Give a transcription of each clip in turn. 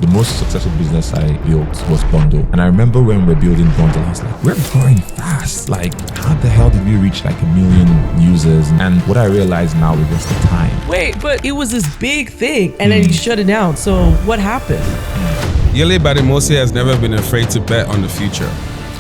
The most successful business I built was Bundle. And I remember when we were building Bundle, I was like, we're growing fast. Like, how the hell did we reach like 1 million users? And what I realized now is just the time. Wait, but it was this big thing and then you shut it down. So what happened? Yele Bademosi has never been afraid to bet on the future.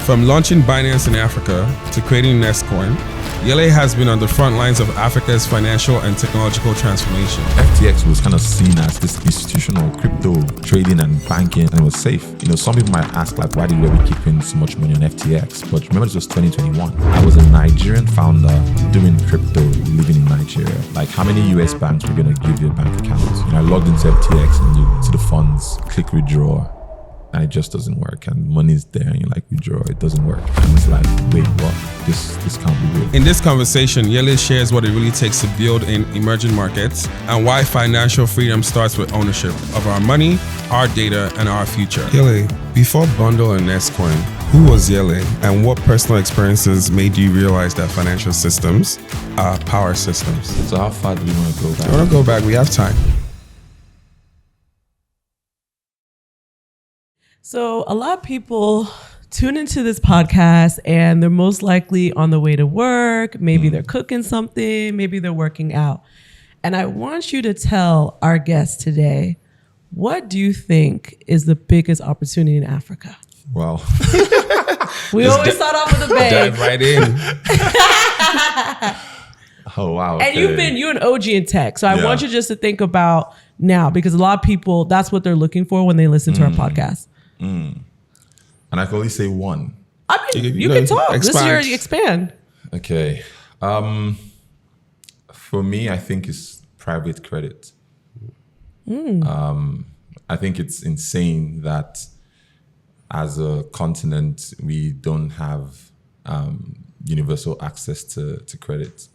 From launching Binance in Africa to creating Nestcoin, Yele has been on the front lines of Africa's financial and technological transformation. FTX was kind of seen as this institutional crypto trading and banking, and it was safe. You know, some people might ask, like, why did we keep in so much money on FTX? But remember, this was 2021. I was a Nigerian founder doing crypto, living in Nigeria. Like, how many US banks were going to give you a bank account? You know, I logged into FTX and you see the funds, click withdraw, and it just doesn't work. And money's there, and you're like, withdraw, it doesn't work. And it's like, wait, what? This can't be real. In this conversation, Yele shares what it really takes to build in emerging markets and why financial freedom starts with ownership of our money, our data, and our future. Yele, before Bundle and Nestcoin, who was Yele, and what personal experiences made you realize that financial systems are power systems? So how far do we want to go back? I want to go back. We have time. So a lot of people tune into this podcast and they're most likely on the way to work. Maybe they're cooking something. Maybe they're working out. And I want you to tell our guest today, what do you think is the biggest opportunity in Africa? Wow. We always start off with a bang. Dive right in. Oh, wow. And you're an OG in tech. So I Yeah. want you just to think about now, because a lot of people, that's what they're looking for when they listen to our podcast. And I can only say one. I mean, you can talk. This is your expand. Okay. For me, I think it's private credit. I think it's insane that as a continent, we don't have universal access to credit.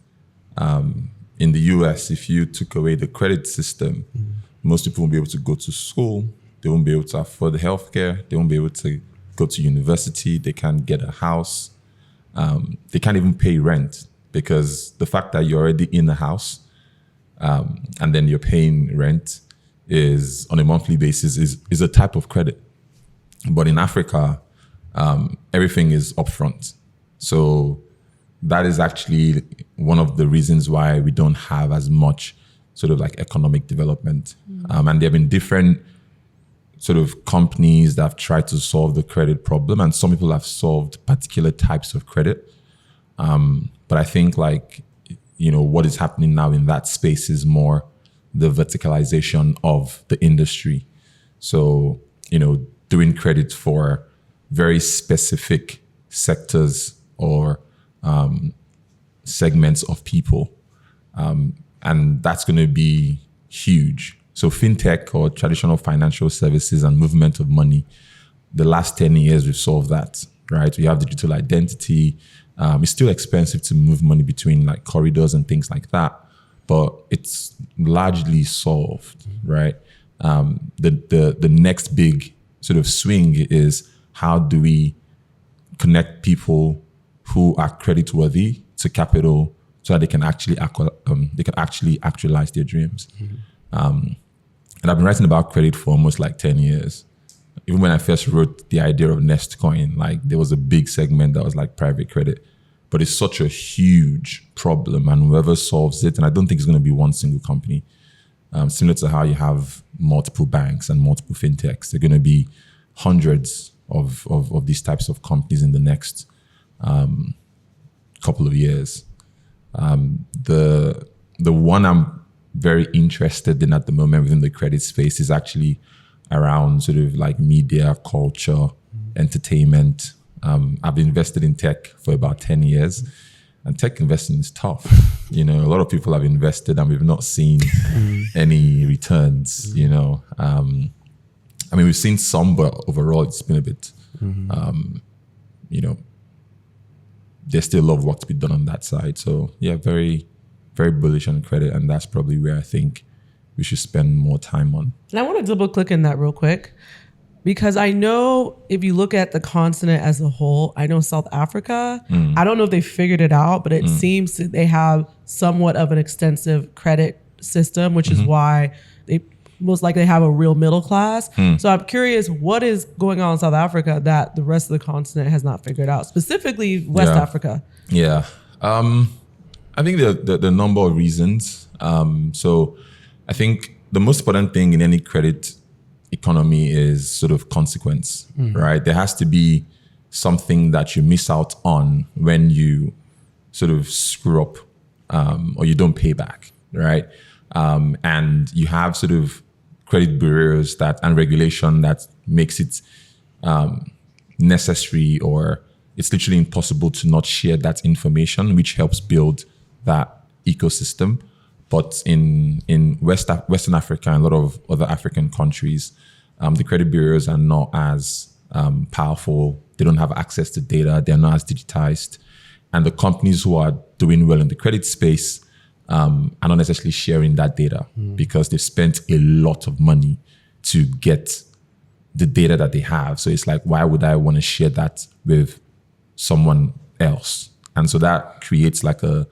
In the US, if you took away the credit system, most people won't be able to go to school. They won't be able to afford the healthcare. They won't be able to go to university. They can't get a house. They can't even pay rent, because the fact that you're already in the house and then you're paying rent is on a monthly basis is a type of credit. But in Africa, everything is upfront. So that is actually one of the reasons why we don't have as much sort of like economic development. And there have been different sort of companies that have tried to solve the credit problem, and some people have solved particular types of credit. But I think, like, you know, what is happening now in that space is more the verticalization of the industry. So, you know, doing credit for very specific sectors or segments of people. And that's going to be huge. So fintech, or traditional financial services and movement of money, the last 10 years we've solved that, right? We have digital identity. It's still expensive to move money between like corridors and things like that, but it's largely solved, right? The next big sort of swing is, how do we connect people who are creditworthy to capital so that they can actually actualize their dreams. And I've been writing about credit for almost like 10 years. Even when I first wrote the idea of Nestcoin, like, there was a big segment that was like private credit, but it's such a huge problem, and whoever solves it, and I don't think it's going to be one single company, similar to how you have multiple banks and multiple fintechs. They're going to be hundreds of these types of companies in the next couple of years. The one I'm very interested in at the moment within the credit space is actually around sort of like media, culture, entertainment. I've invested in tech for about 10 years, and tech investing is tough. You know, a lot of people have invested and we've not seen any returns, you know. I mean, we've seen some, but overall it's been a bit, you know, there's still a lot of work to be done on that side. So yeah, very, very bullish on credit. And that's probably where I think we should spend more time on. And I want to double click in that real quick, because I know if you look at the continent as a whole, I know South Africa, I don't know if they figured it out, but it seems that they have somewhat of an extensive credit system, which is why they most likely have a real middle class. So I'm curious, what is going on in South Africa that the rest of the continent has not figured out, specifically West Africa? Yeah. I think the number of reasons. So I think the most important thing in any credit economy is sort of consequence, right? There has to be something that you miss out on when you sort of screw up or you don't pay back, right? And you have sort of credit bureaus and regulation that makes it necessary, or it's literally impossible to not share that information, which helps build that ecosystem. But in Western Africa and a lot of other African countries, the credit bureaus are not as powerful. They don't have access to data. They're not as digitized. And the companies who are doing well in the credit space are not necessarily sharing that data because they've spent a lot of money to get the data that they have. So it's like, why would I want to share that with someone else? And so that creates like a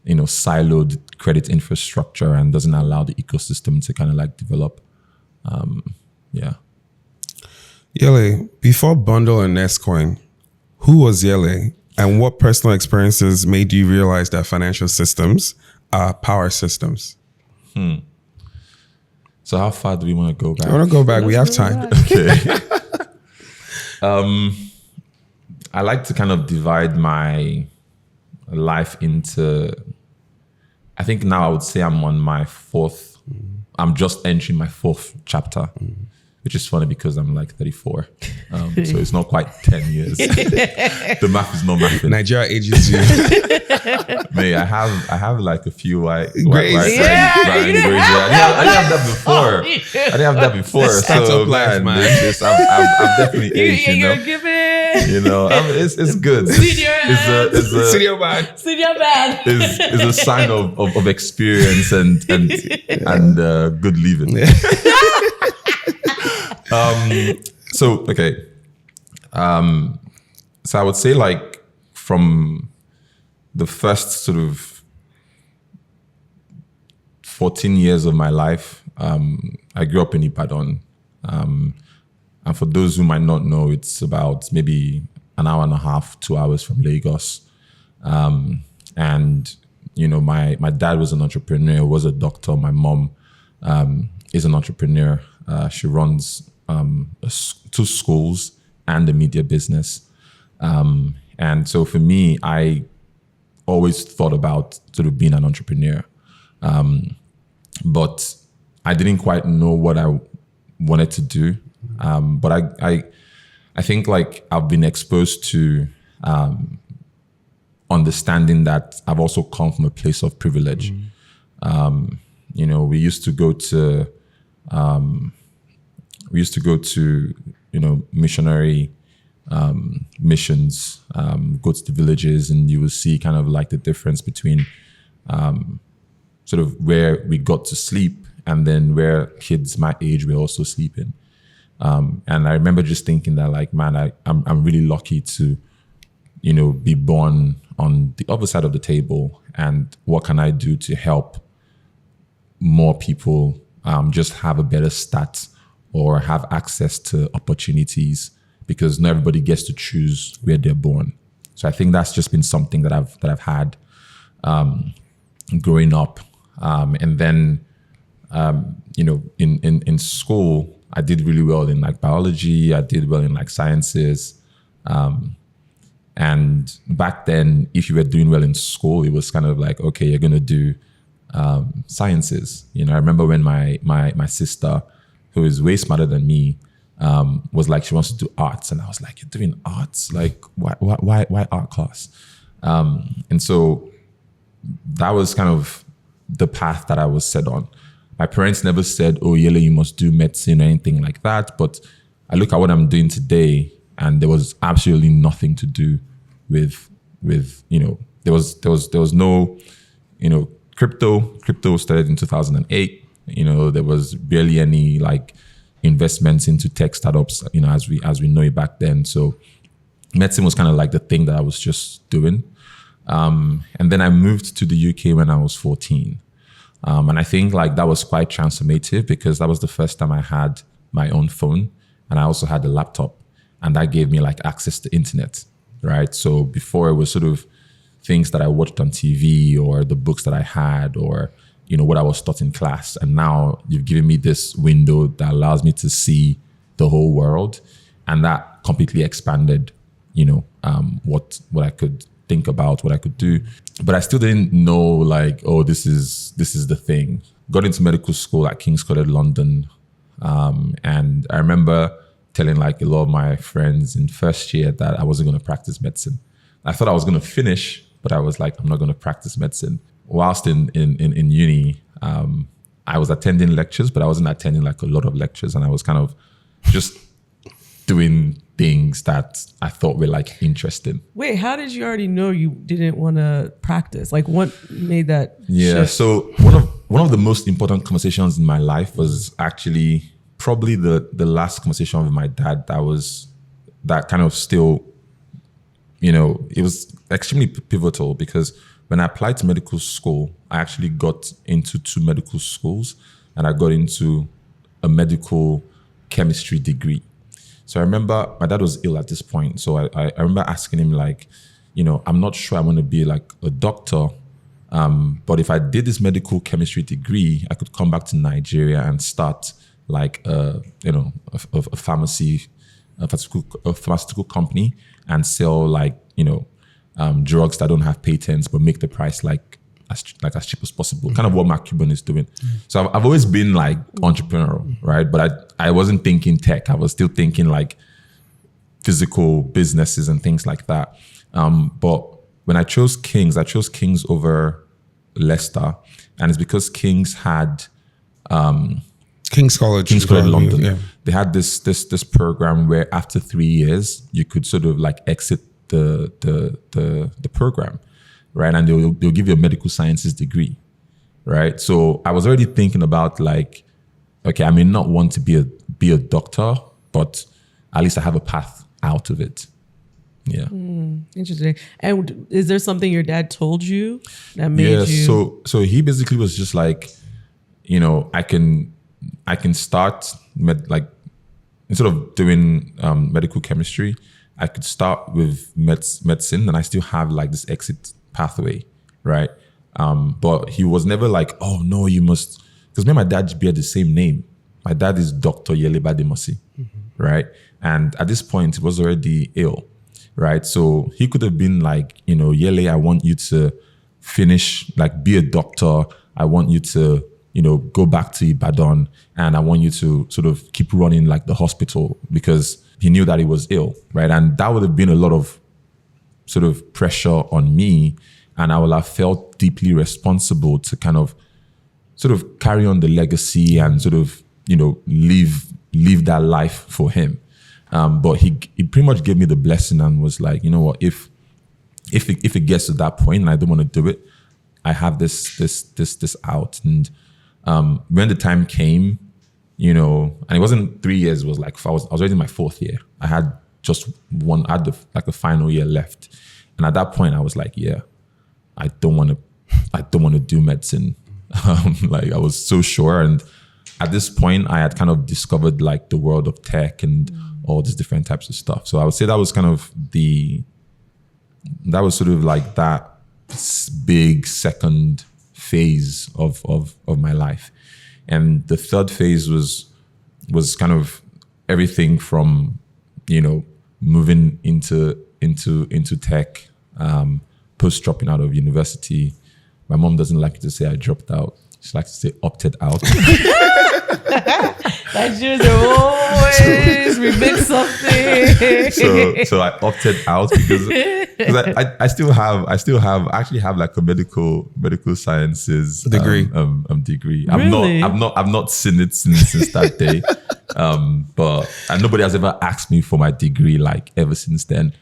siloed credit infrastructure and doesn't allow the ecosystem to kind of like develop. Yele, before Bundle and Nestcoin, who was Yele, and what personal experiences made you realize that financial systems are power systems? So how far do we want to go back? I want to go back. We have time. Okay. I like to kind of divide my life into, I think now I would say I'm on my fourth, I'm just entering my fourth chapter, which is funny because I'm like 34. So it's not quite 10 years. The math is not mathing. Nigeria ages you. May I have like a few white Grace. grays. I didn't have that before. I didn't have that before. Startup life, man. I've definitely aged, You're giving it. It's good. Senior man. Senior man. Is a sign of experience and good living. So I would say like from the first sort of 14 years of my life, I grew up in Ibadan. And for those who might not know, it's about maybe an hour and a half, 2 hours from Lagos. And, my dad was an entrepreneur, was a doctor. My mom is an entrepreneur. She runs 2 schools and a media business. And so for me, I always thought about sort of being an entrepreneur. But I didn't quite know what I wanted to do. But I think like I've been exposed to understanding that I've also come from a place of privilege. We used to go to missionary missions, go to the villages, and you will see kind of like the difference between sort of where we got to sleep and then where kids my age were also sleeping. And I remember just thinking that like, man, I'm really lucky to, be born on the other side of the table. And what can I do to help more people just have a better start or have access to opportunities, because not everybody gets to choose where they're born. So I think that's just been something that I've had growing up. And then, in school, I did really well in like biology. I did well in like sciences. And back then, if you were doing well in school, it was kind of like, okay, you're going to do sciences. I remember when my sister, who is way smarter than me, was like, she wants to do arts. And I was like, you're doing arts? Like, why art class? And so that was kind of the path that I was set on. My parents never said, oh, Yele, you must do medicine or anything like that. But I look at what I'm doing today, and there was absolutely nothing to do with there was no, crypto. Crypto started in 2008. There was barely any like investments into tech startups, as we know it back then. So medicine was kind of like the thing that I was just doing. And then I moved to the UK when I was 14. And I think like that was quite transformative because that was the first time I had my own phone, and I also had a laptop, and that gave me like access to internet, right? So before it was sort of things that I watched on TV or the books that I had or, you know, what I was taught in class. And now you've given me this window that allows me to see the whole world. And that completely expanded, you know, what I could think about, what I could do. But I still didn't know like, oh, this is the thing. Got into medical school at King's College London. And I remember telling like a lot of my friends in first year that I wasn't going to practice medicine. I thought I was going to finish, but I was like, I'm not going to practice medicine. Whilst in uni, I was attending lectures, but I wasn't attending like a lot of lectures. And I was kind of just doing things that I thought were like interesting. Wait, how did you already know you didn't want to practice? Like what made that shift? So one of the most important conversations in my life was actually probably the last conversation with my dad that kind of still, you know, it was extremely pivotal because when I applied to medical school, I actually got into 2 medical schools and I got into a medical chemistry degree. So I remember my dad was ill at this point. So I remember asking him like, you know, I'm not sure I want to be like a doctor, but if I did this medical chemistry degree, I could come back to Nigeria and start like a pharmaceutical company and sell like, you know, drugs that don't have patents, but make the price like as cheap as possible. Kind of what Mark Cuban is doing. So I've always been like entrepreneurial, right? But I wasn't thinking tech. I was still thinking like physical businesses and things like that. But when I chose King's over Leicester, and it's because King's had King's College London. Yeah. They had this program where after 3 years you could sort of like exit the program, right? And they'll give you a medical sciences degree, right? So I was already thinking about like, okay, I may not want to be a doctor, but at least I have a path out of it. Yeah. Interesting. And is there something your dad told you that made you? So he basically was just like, you know, I can start instead of doing medical chemistry, I could start with medicine and I still have like this exit pathway, right? But he was never like, oh no, you must, because me and my dad bear the same name. My dad is Dr. Yele Bademosi, right? And at this point, he was already ill, right? So he could have been like, you know, Yele, I want you to finish, like be a doctor. I want you to, you know, go back to Ibadan and I want you to sort of keep running like the hospital, because he knew that he was ill, right? And that would have been a lot of sort of pressure on me, and I would have felt deeply responsible to kind of sort of carry on the legacy and sort of, you know, live that life for him. But he pretty much gave me the blessing and was like, you know what, if it gets to that point and I don't want to do it, I have this out. And when the time came, you know, and it wasn't 3 years, it was like, I was already in my 4th year. I had just one, I had the final year left. And at that point I was like, yeah, I don't want to do medicine. Like I was so sure. And at this point I had kind of discovered like the world of tech and all these different types of stuff. So I would say that was kind of that was sort of like that big second phase of my life. And the third phase was kind of everything from, you know, moving into tech, post dropping out of university. My mom doesn't like to say I dropped out. She likes to say opted out. Nigerians always remix something. So I opted out because I actually have like a medical sciences degree. Degree. Really? I've not seen it since that day. And nobody has ever asked me for my degree like ever since then.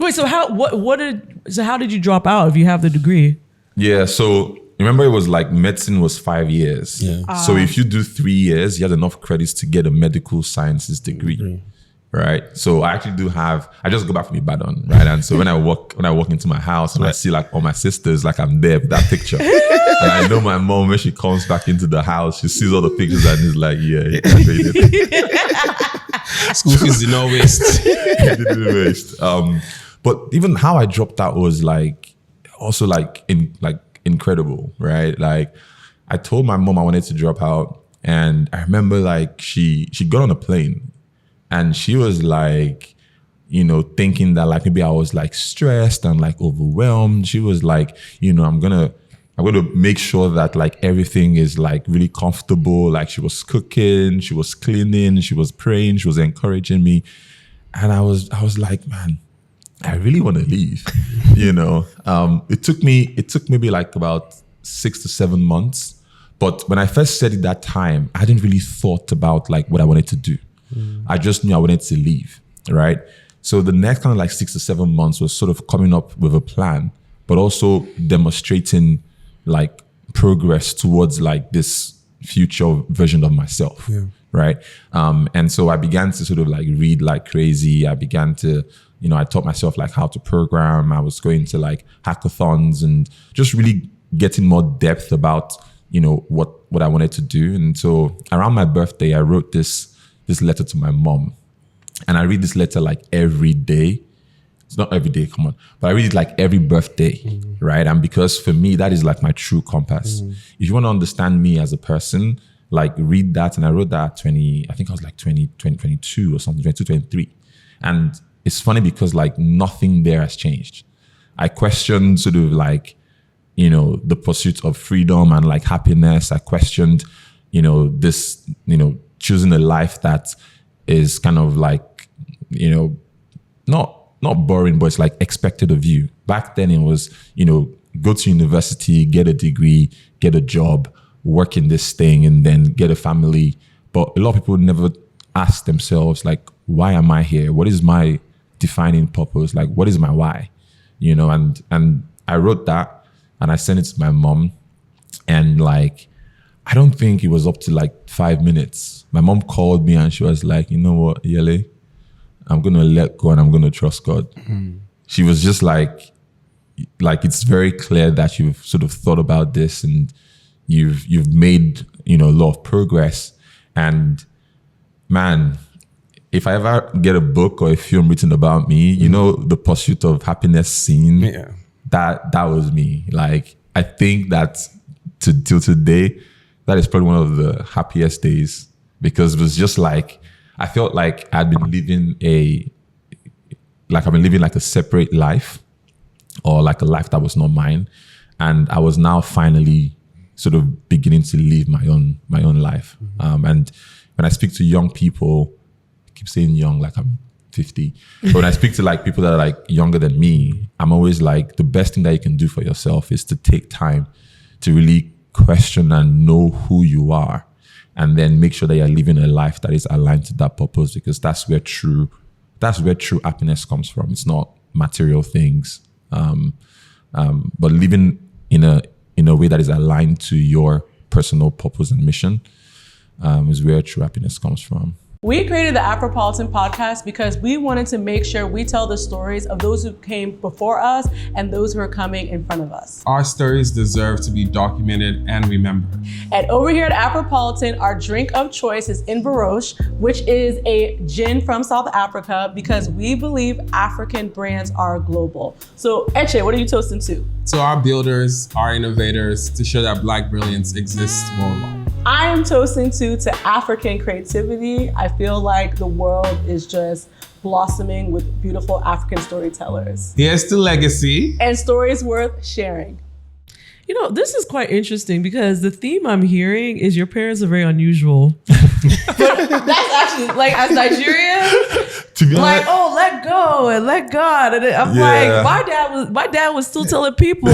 Wait, so how did you drop out if you have the degree? Yeah, so remember it was like medicine was 5 years. Yeah. So if you do 3 years, you had enough credits to get a medical sciences degree. right? So I actually I just go back from Ibadan, right? And so when I walk into my house and I see like all my sisters, like I'm there with that picture. And I know my mom, when she comes back into the house, she sees all the pictures and is like, yeah, he graduated. School fees did not waste. He didn't waste. But even how I dropped out was like, also like incredible, right? Like I told my mom I wanted to drop out, and I remember like she got on a plane and she was like, you know, thinking that like maybe I was like stressed and like overwhelmed. She was like, you know, I'm going to make sure that like everything is like really comfortable. Like she was cooking, she was cleaning, she was praying, she was encouraging me. And I was like, man, I really want to leave, you know. It took maybe like about 6 to 7 months. But when I first said it that time, I didn't really thought about like what I wanted to do. I just knew I wanted to leave, right? So the next kind of like 6 to 7 months was sort of coming up with a plan, but also demonstrating like progress towards like this future version of myself, right? And so I began to sort of like read like crazy. I began to, you know, I taught myself like how to program. I was going to like hackathons and just really getting more depth about, you know, what I wanted to do. And so around my birthday, I wrote this letter to my mom. And I read this letter like every day. It's not every day, come on. But I read it like every birthday, right? And because for me, that is like my true compass. If you want to understand me as a person, like read that. And I wrote that I think I was like 22 or something, 22, 23. And it's funny because like nothing there has changed. I questioned sort of like, you know, the pursuit of freedom and like happiness. I questioned, you know, this, you know, choosing a life that is kind of like, you know, not boring, but it's like expected of you. Back then it was, you know, go to university, get a degree, get a job, work in this thing, and then get a family. But a lot of people never ask themselves like, why am I here? What is my defining purpose? Like, what is my why? You know, and I wrote that and I sent it to my mom, and like, I don't think it was up to like 5 minutes. My mom called me and she was like, you know what, Yele, I'm going to let go and I'm going to trust God. She was just like, it's very clear that you've sort of thought about this and you've made, you know, a lot of progress. And man, if I ever get a book or a film written about me, you know, the pursuit of happiness scene, that was me. Like, I think that till today, that is probably one of the happiest days, because it was just like, I felt like I've been living like a separate life, or like a life that was not mine. And I was now finally sort of beginning to live my own life. And when I speak to young people, I keep saying young, like I'm 50. But when I speak to like people that are like younger than me, I'm always like, the best thing that you can do for yourself is to take time to really question and know who you are, and then make sure that you're living a life that is aligned to that purpose, because that's where true happiness comes from. It's not material things, but living in a way that is aligned to your personal purpose and mission is where true happiness comes from. We created the Afropolitan podcast because we wanted to make sure we tell the stories of those who came before us and those who are coming in front of us. Our stories deserve to be documented and remembered. And over here at Afropolitan, our drink of choice is Inbarosh, which is a gin from South Africa, because we believe African brands are global. So Eche, what are you toasting to? To our builders, our innovators, to show that Black brilliance exists worldwide. I am toasting to African creativity. I feel like the world is just blossoming with beautiful African storytellers. Here's to legacy. And stories worth sharing. You know, this is quite interesting because the theme I'm hearing is your parents are very unusual. But that's actually, like, as Nigerian, to be like, honest, oh, let go and let God. And I'm like, my dad was still telling people,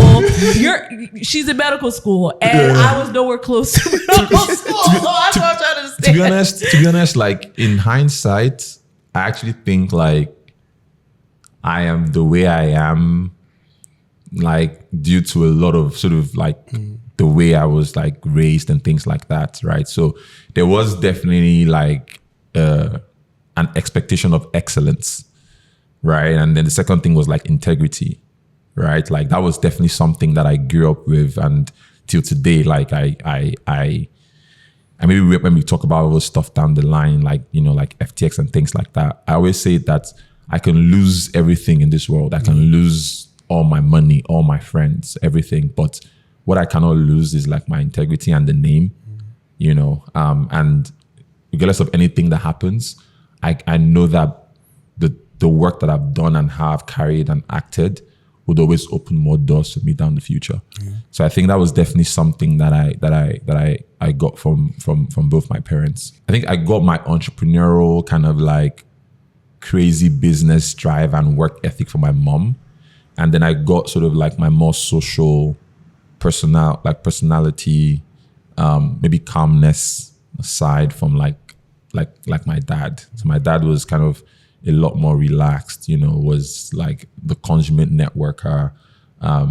she's in medical school, and I was nowhere close to medical school. So that's what I'm trying to understand. To be honest, like in hindsight, I actually think like I am the way I am, like due to a lot of sort of like the way I was like raised and things like that, right? So there was definitely like an an expectation of excellence, right? And then the second thing was like integrity, right? Like that was definitely something that I grew up with, and till today, like I maybe when we talk about all those stuff down the line, like, you know, like FTX and things like that, I always say that I can lose everything in this world. I can lose all my money, all my friends, everything. But what I cannot lose is like my integrity and the name, you know, and regardless of anything that happens, I know that the work that I've done and how I've carried and acted would always open more doors for me down the future. So I think that was definitely something that I got from both my parents. I think I got my entrepreneurial kind of like crazy business drive and work ethic from my mom. And then I got sort of like my more social personality, maybe calmness side from like my dad. So my dad was kind of a lot more relaxed, you know, was like the consummate networker,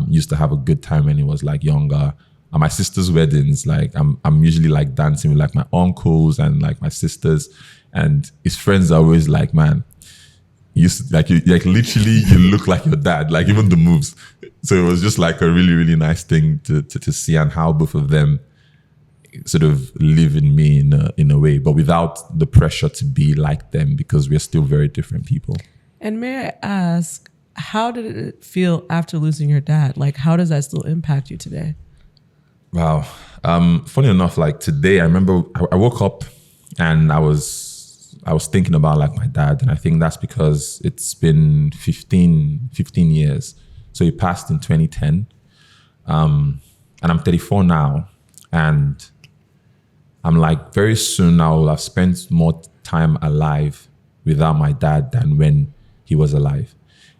used to have a good time when he was like younger. At my sister's weddings, like I'm usually like dancing with like my uncles and like my sisters, and his friends are always like, man, you literally you look like your dad, like even the moves. So it was just like a really, really nice thing to see, and how both of them sort of live in me in a way, but without the pressure to be like them, because we're still very different people. And may I ask, how did it feel after losing your dad? Like, how does that still impact you today? Wow. Funny enough, like today, I remember I woke up and I was thinking about like my dad, and I think that's because it's been 15 years. So he passed in 2010. And I'm 34 now, and I'm like, very soon I will have spent more time alive without my dad than when he was alive.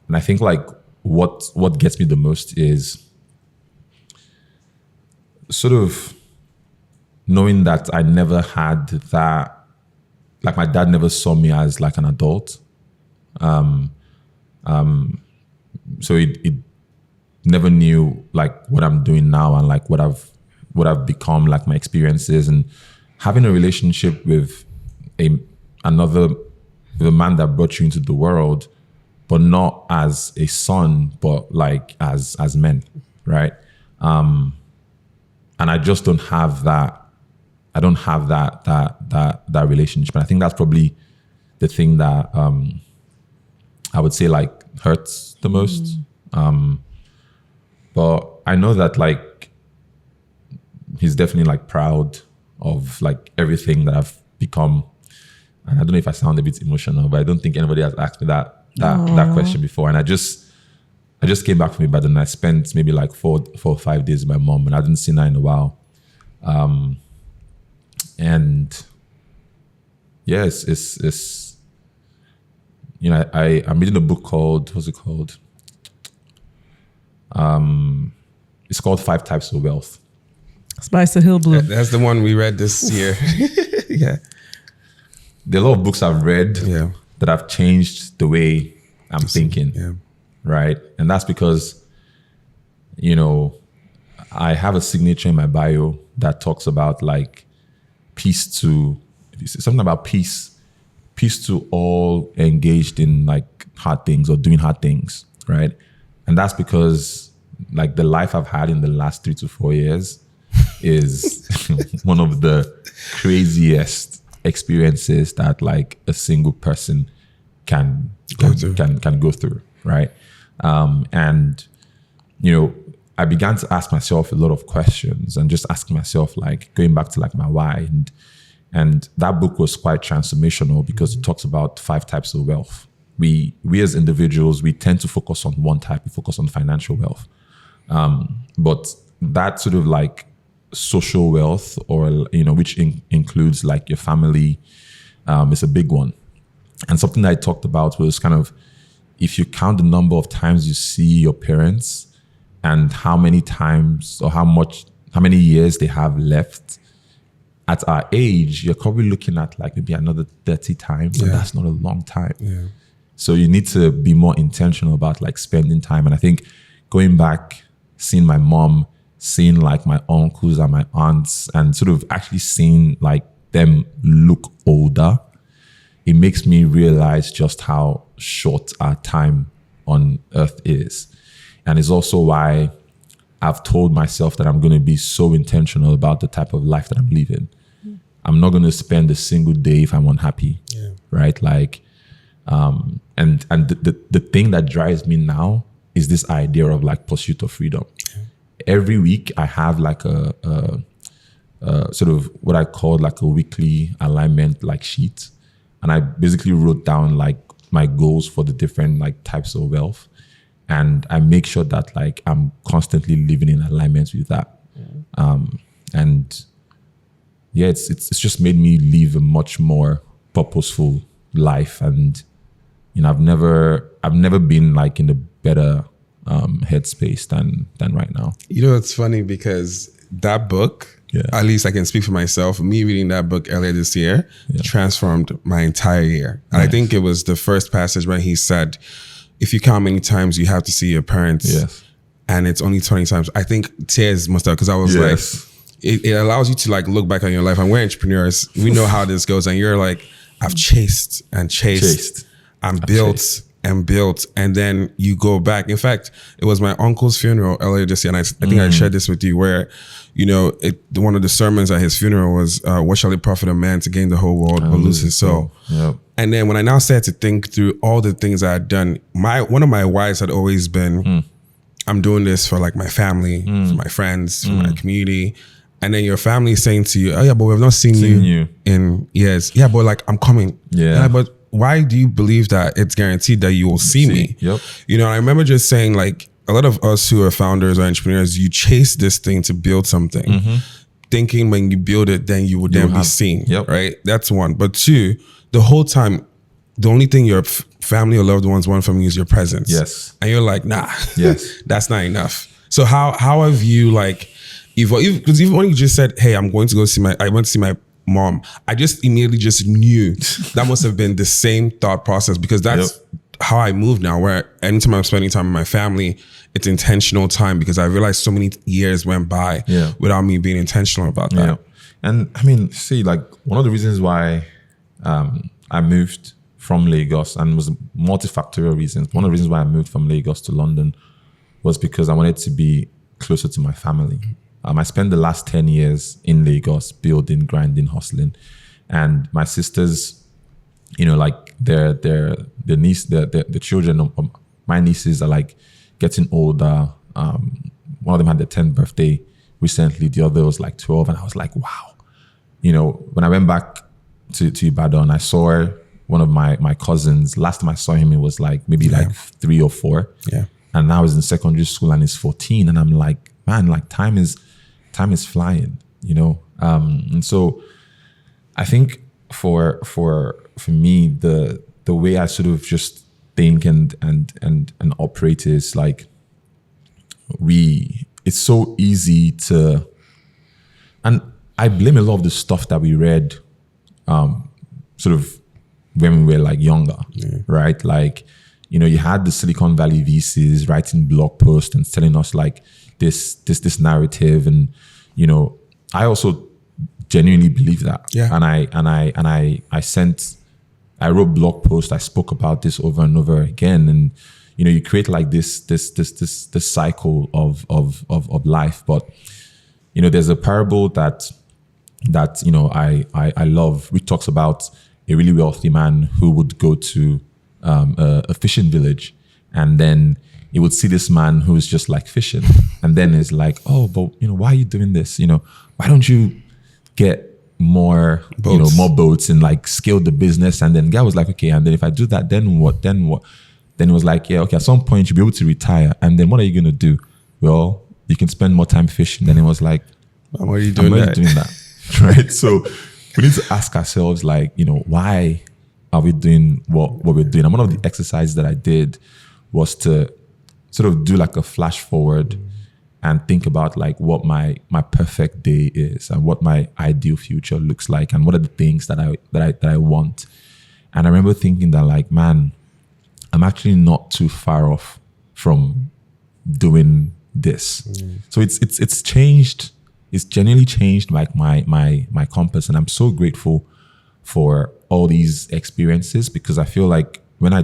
And I think like what gets me the most is sort of knowing that I never had that, like my dad never saw me as like an adult. So it never knew like what I'm doing now and like what I've become, like my experiences, and having a relationship with the man that brought you into the world, but not as a son, but like as men, right? And I just don't have that. I don't have that relationship, and I think that's probably the thing that I would say like hurts the most. But I know that like he's definitely like proud of like everything that I've become. And I don't know if I sound a bit emotional, but I don't think anybody has asked me that question before. And I just came back from Ibadan, and I spent maybe like 4 or 5 days with my mom, and I hadn't seen her in a while. And yeah, it's you know, I'm reading a book called, what's it called? It's called 5 Types of Wealth. Spice the Hill Blue. That's the one we read this year. Yeah. There are a lot of books I've read that have changed the way I'm thinking. Yeah. Right. And that's because, you know, I have a signature in my bio that talks about like something about peace to all engaged in like hard things or doing hard things. Right. And that's because like the life I've had in the last 3 to 4 years is one of the craziest experiences that like a single person can go through, right? And you know, I began to ask myself a lot of questions, and just asking myself, like going back to like my why, and that book was quite transformational because it talks about 5 types of wealth. We as individuals, we tend to focus on one type. We focus on financial wealth, but that sort of like social wealth, or you know, which includes like your family, is a big one. And something that I talked about was kind of, if you count the number of times you see your parents and how many times or how many years they have left at our age, you're probably looking at like maybe another 30 times, and that's not a long time. Yeah. So you need to be more intentional about like spending time. And I think going back, seeing my mom, seeing like my uncles and my aunts, and sort of actually seeing like them look older, it makes me realize just how short our time on earth is. And it's also why I've told myself that I'm going to be so intentional about the type of life that I'm living. I'm not going to spend a single day if I'm unhappy, right? Like, and the thing that drives me now is this idea of like pursuit of freedom. Every week I have like a sort of what I call like a weekly alignment like sheet. And I basically wrote down like my goals for the different like types of wealth. And I make sure that like I'm constantly living in alignment with that. And yeah, it's just made me live a much more purposeful life. And you know, I've never been like in a better headspace than right now. You know, it's funny because that book, at least I can speak for myself, me reading that book earlier this year transformed my entire year. And I think it was the first passage when he said, if you count many times you have to see your parents, and it's only 20 times. I think tears must have, because I was like, it allows you to like look back on your life. And we're entrepreneurs. We know how this goes. And you're like, I've chased and chased. I'm built and built. And then you go back. In fact, it was my uncle's funeral earlier this year. And I think I shared this with you where, you know, one of the sermons at his funeral was, what shall it profit a man to gain the whole world but lose his soul? And then when I now started to think through all the things I had done, one of my whys had always been, I'm doing this for like my family, for my friends, for my community. And then your family is saying to you, oh yeah, but we've not seen you in years. Yeah, but like I'm coming. But why do you believe that it's guaranteed that you will see me? You know, I remember just saying like, a lot of us who are founders or entrepreneurs, you chase this thing to build something, thinking when you build it, then you would then be seen, right? That's one. But two, the whole time, the only thing your family or loved ones want from you is your presence. And you're like, nah, that's not enough. So how have you like, because even when you just said, hey, I went to see my mom, I just immediately just knew that must have been the same thought process, because that's how I move now, where anytime I'm spending time with my family, it's intentional time, because I realized so many years went by without me being intentional about that. And I mean, see, like one of the reasons why I moved from Lagos, and it was multifactorial reasons. One of the reasons why I moved from Lagos to London was because I wanted to be closer to my family. I spent the last 10 years in Lagos building, grinding, hustling. And my sisters, you know, like the children of my nieces are like getting older. One of them had their 10th birthday recently. The other was like 12. And I was like, wow. You know, when I went back to Ibadan, I saw one of my cousins. Last time I saw him, it was like maybe like 3 or 4. And now he's in secondary school and he's 14. And I'm like, man, like time is flying, you know? And so I think for me, the way I sort of just think and operate is like, it's so easy to, and I blame a lot of the stuff that we read sort of when we were like younger, right? Like, you know, you had the Silicon Valley VCs writing blog posts and telling us like this narrative. And, you know, I also genuinely believe that. And I wrote blog posts. I spoke about this over and over again. And, you know, you create like this cycle of life. But, you know, there's a parable that, you know, I love, which talks about a really wealthy man who would go to a fishing village, and then he would see this man who's just like fishing, and then it's like, oh, but you know, why are you doing this? You know, why don't you get more boats, you know, more boats and like scale the business? And then guy was like, okay, and then if I do that, then what? Then it was like, yeah, okay, at some point you'll be able to retire, and then what are you gonna do? Well, you can spend more time fishing. Then it was like, why are you doing that? Right? So we need to ask ourselves, like, you know, why are we doing what we're doing? And one of the exercises that I did was to sort of do like a flash forward and think about like what my perfect day is and what my ideal future looks like and what are the things that I want. And I remember thinking that like, man, I'm actually not too far off from doing this. So it's changed. It's genuinely changed like my compass, and I'm so grateful for all these experiences, because I feel like when I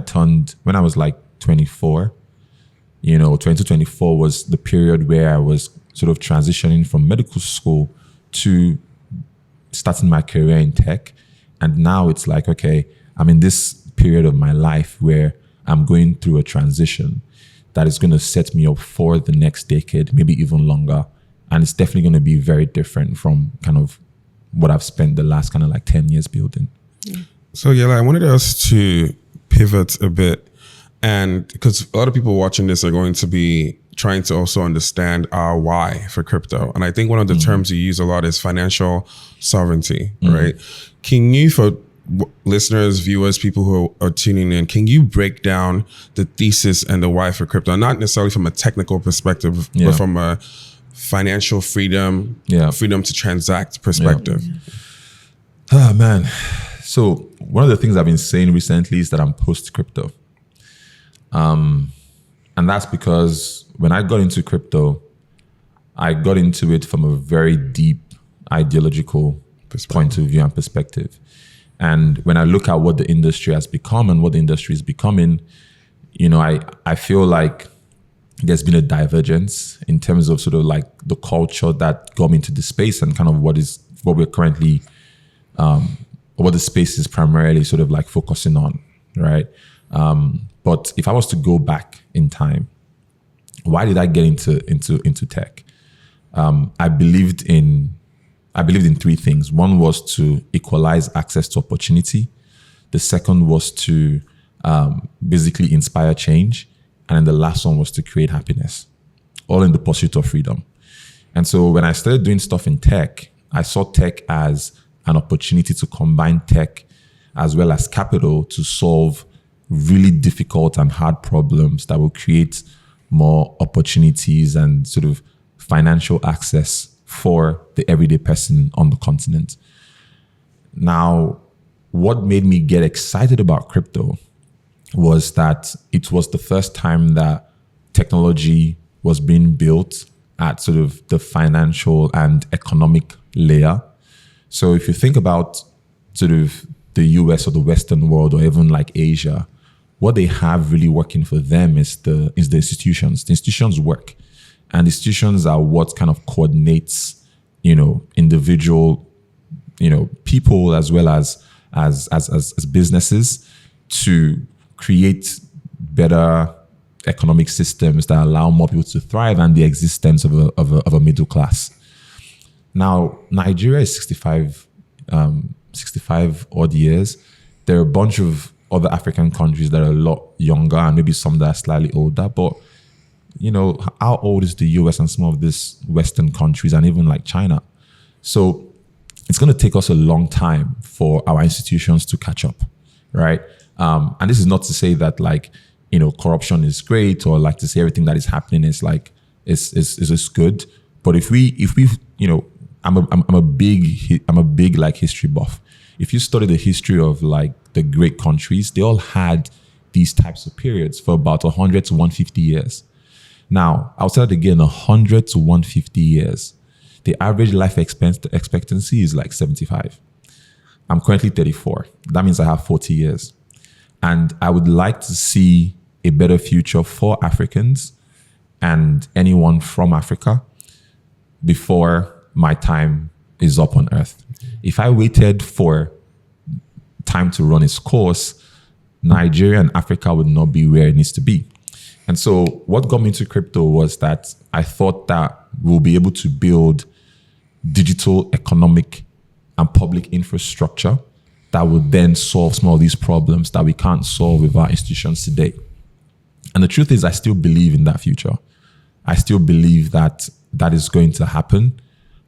was like 24, 2024 was the period where I was sort of transitioning from medical school to starting my career in tech. And now it's like, okay, I'm in this period of my life where I'm going through a transition that is going to set me up for the next decade, maybe even longer. And it's definitely going to be very different from kind of what I've spent the last kind of like 10 years building. So Yele, I wanted us to pivot a bit, and because a lot of people watching this are going to be trying to also understand our why for crypto. And I think one of the terms you use a lot is financial sovereignty, right? Can you, for listeners, viewers, people who are tuning in, can you break down the thesis and the why for crypto? Not necessarily from a technical perspective, but from a financial freedom, freedom to transact perspective. Oh man. So one of the things I've been saying recently is that I'm post-crypto. And that's because when I got into crypto, I got into it from a very deep ideological point of view and perspective. And when I look at what the industry has become and what the industry is becoming, I feel like there's been a divergence in terms of sort of like the culture that got me into the space and kind of what we're currently, what the space is primarily sort of like focusing on, right? But if I was to go back in time, why did I get into tech? I believed in three things. One was to equalize access to opportunity. The second was to basically inspire change. And then the last one was to create happiness, all in the pursuit of freedom. And so when I started doing stuff in tech, I saw tech as an opportunity to combine tech as well as capital to solve really difficult and hard problems that will create more opportunities and sort of financial access for the everyday person on the continent. Now, what made me get excited about crypto was that it was the first time that technology was being built at sort of the financial and economic layer. So if you think about sort of the US or the Western world or even like Asia, what they have really working for them is the institutions. The institutions work. And institutions are what kind of coordinates, individual, people as well as businesses to create better economic systems that allow more people to thrive and the existence of a middle class. Now, Nigeria is 65 odd years. There are a bunch of other African countries that are a lot younger and maybe some that are slightly older. But, how old is the US and some of these Western countries and even like China? So it's going to take us a long time for our institutions to catch up, right? And this is not to say that corruption is great or like to say everything that is happening is like, is good. But if we I'm a big like history buff. If you study the history of like the great countries, they all had these types of periods for about 100 to 150 years. Now, outside again, 100 to 150 years, the average life expectancy is like 75. I'm currently 34. That means I have 40 years. And I would like to see a better future for Africans and anyone from Africa before my time is up on earth. If I waited for time to run its course, Nigeria and Africa would not be where it needs to be. And so what got me into crypto was that I thought that we'll be able to build digital economic and public infrastructure that would then solve some of these problems that we can't solve with our institutions today. And the truth is, I still believe in that future. I still believe that that is going to happen.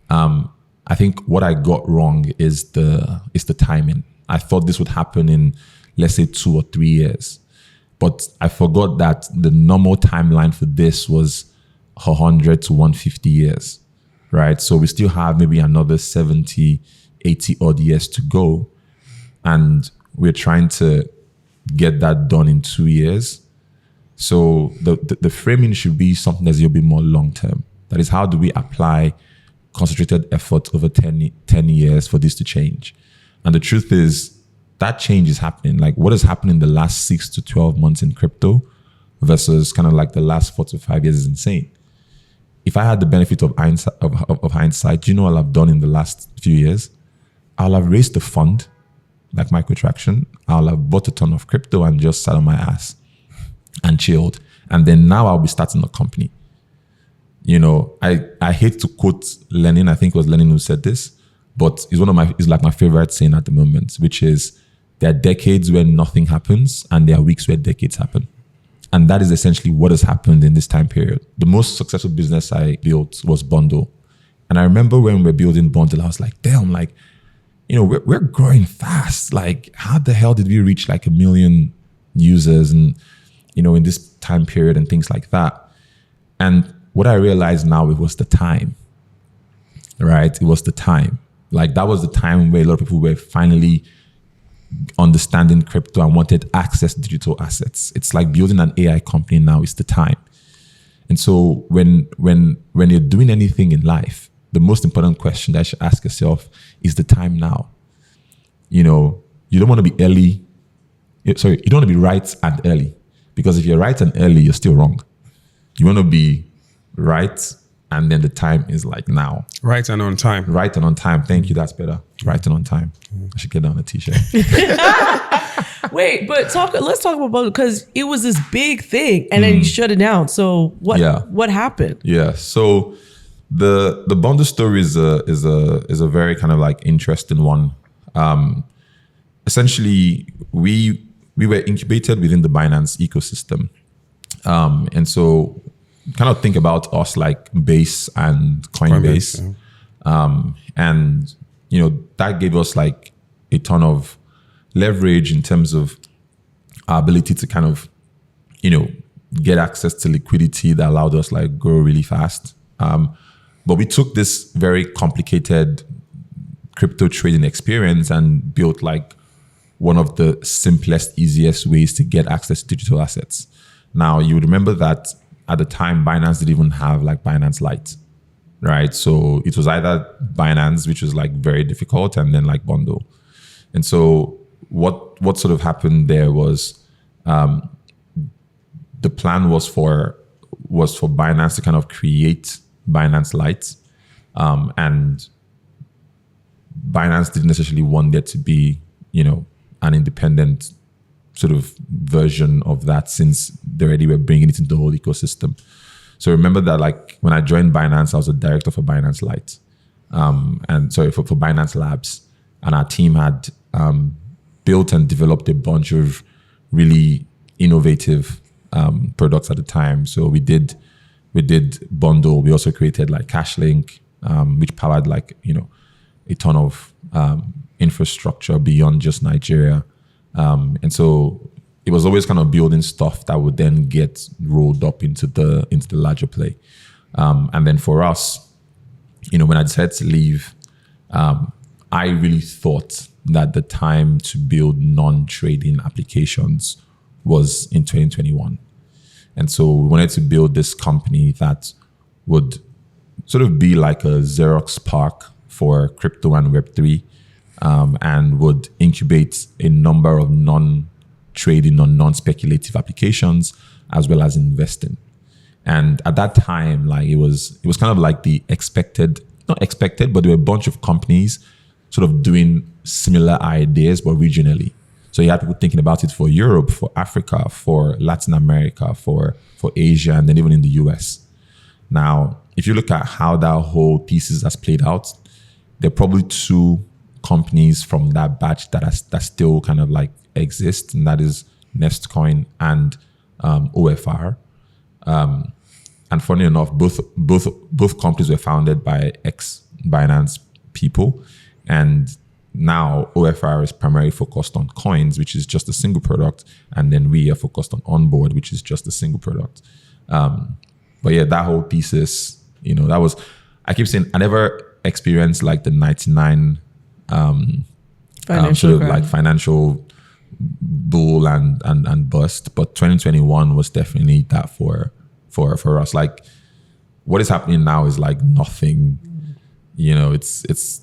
I think what I got wrong is the timing. I thought this would happen in, let's say, 2 or 3 years. But I forgot that the normal timeline for this was 100 to 150 years, right? So we still have maybe another 70, 80 odd years to go. And we're trying to get that done in 2 years. So the framing should be something that's a little bit more long-term. That is, how do we apply concentrated effort over 10 years for this to change? And the truth is, that change is happening. Like what has happened in the last 6 to 12 months in crypto versus kind of like the last 4 to 5 years is insane. If I had the benefit of hindsight, do you know what I've done in the last few years? I'll have raised a fund like microtraction. I'll have bought a ton of crypto and just sat on my ass and chilled. And then now I'll be starting a company. You know, I hate to quote Lenin. I think it was Lenin who said this, but it's like my favorite saying at the moment, which is there are decades where nothing happens and there are weeks where decades happen. And that is essentially what has happened in this time period. The most successful business I built was Bundle. And I remember when we were building Bundle, I was like, damn, like, you know, we're growing fast. Like, how the hell did we reach like 1 million users and, you know, in this time period and things like that? And what I realized now, it was the time, right? It was the time. Like that was the time where a lot of people were finally understanding crypto and wanted access to digital assets. It's like building an AI company now is the time. And so when you're doing anything in life, the most important question that you should ask yourself is the time now. You know, you don't want to be early. Sorry, you don't want to be right and early, because if you're right and early, you're still wrong. You want to be right, and then the time is like now. Right and on time. Right and on time. Thank you. That's better. Right and on time. I should get that on a t-shirt. Wait, but let's talk about Bundle, because it was this big thing and then you shut it down. So what happened? Yeah. So the Bundle story is a very kind of like interesting one. Essentially, we were incubated within the Binance ecosystem. And so kind of think about us like Base and Coinbase. And, you know, that gave us like a ton of leverage in terms of our ability to kind of, you know, get access to liquidity that allowed us like grow really fast. But we took this very complicated crypto trading experience and built like one of the simplest, easiest ways to get access to digital assets. Now, you would remember that at the time, Binance didn't even have like Binance Lite, right? So it was either Binance, which was like very difficult, and then like Bundle. And so what sort of happened there was the plan was for Binance to kind of create Binance Lite, and Binance didn't necessarily want there to be, you know, an independent sort of version of that, since they already were bringing it into the whole ecosystem. So remember that like when I joined Binance, I was a director for Binance Lite, for Binance Labs, and our team had built and developed a bunch of really innovative products at the time. So we did Bundle. We also created like CashLink, which powered like, you know, a ton of infrastructure beyond just Nigeria. And so it was always kind of building stuff that would then get rolled up into the larger play. And then for us, you know, when I decided to leave, I really thought that the time to build non-trading applications was in 2021. And so we wanted to build this company that would sort of be like a Xerox PARC for crypto and Web3, and would incubate a number of non-trading or non-speculative applications, as well as investing. And at that time, like it was kind of like the not expected, but there were a bunch of companies sort of doing similar ideas, but regionally. So you had people thinking about it for Europe, for Africa, for Latin America, for Asia, and then even in the US. Now, if you look at how that whole thesis has played out, there are probably 2 companies from that batch that still kind of like exist, and that is Nestcoin and OFR. And funny enough, both companies were founded by ex-Binance people, and now OFR is primarily focused on coins, which is just a single product, and then we are focused on Onboard, which is just a single product. But yeah, that whole thesis, you know, that was, I keep saying, I never experienced like the 99 sort of like financial bull and bust, but 2021 was definitely that for us. Like what is happening now is like nothing, you know. It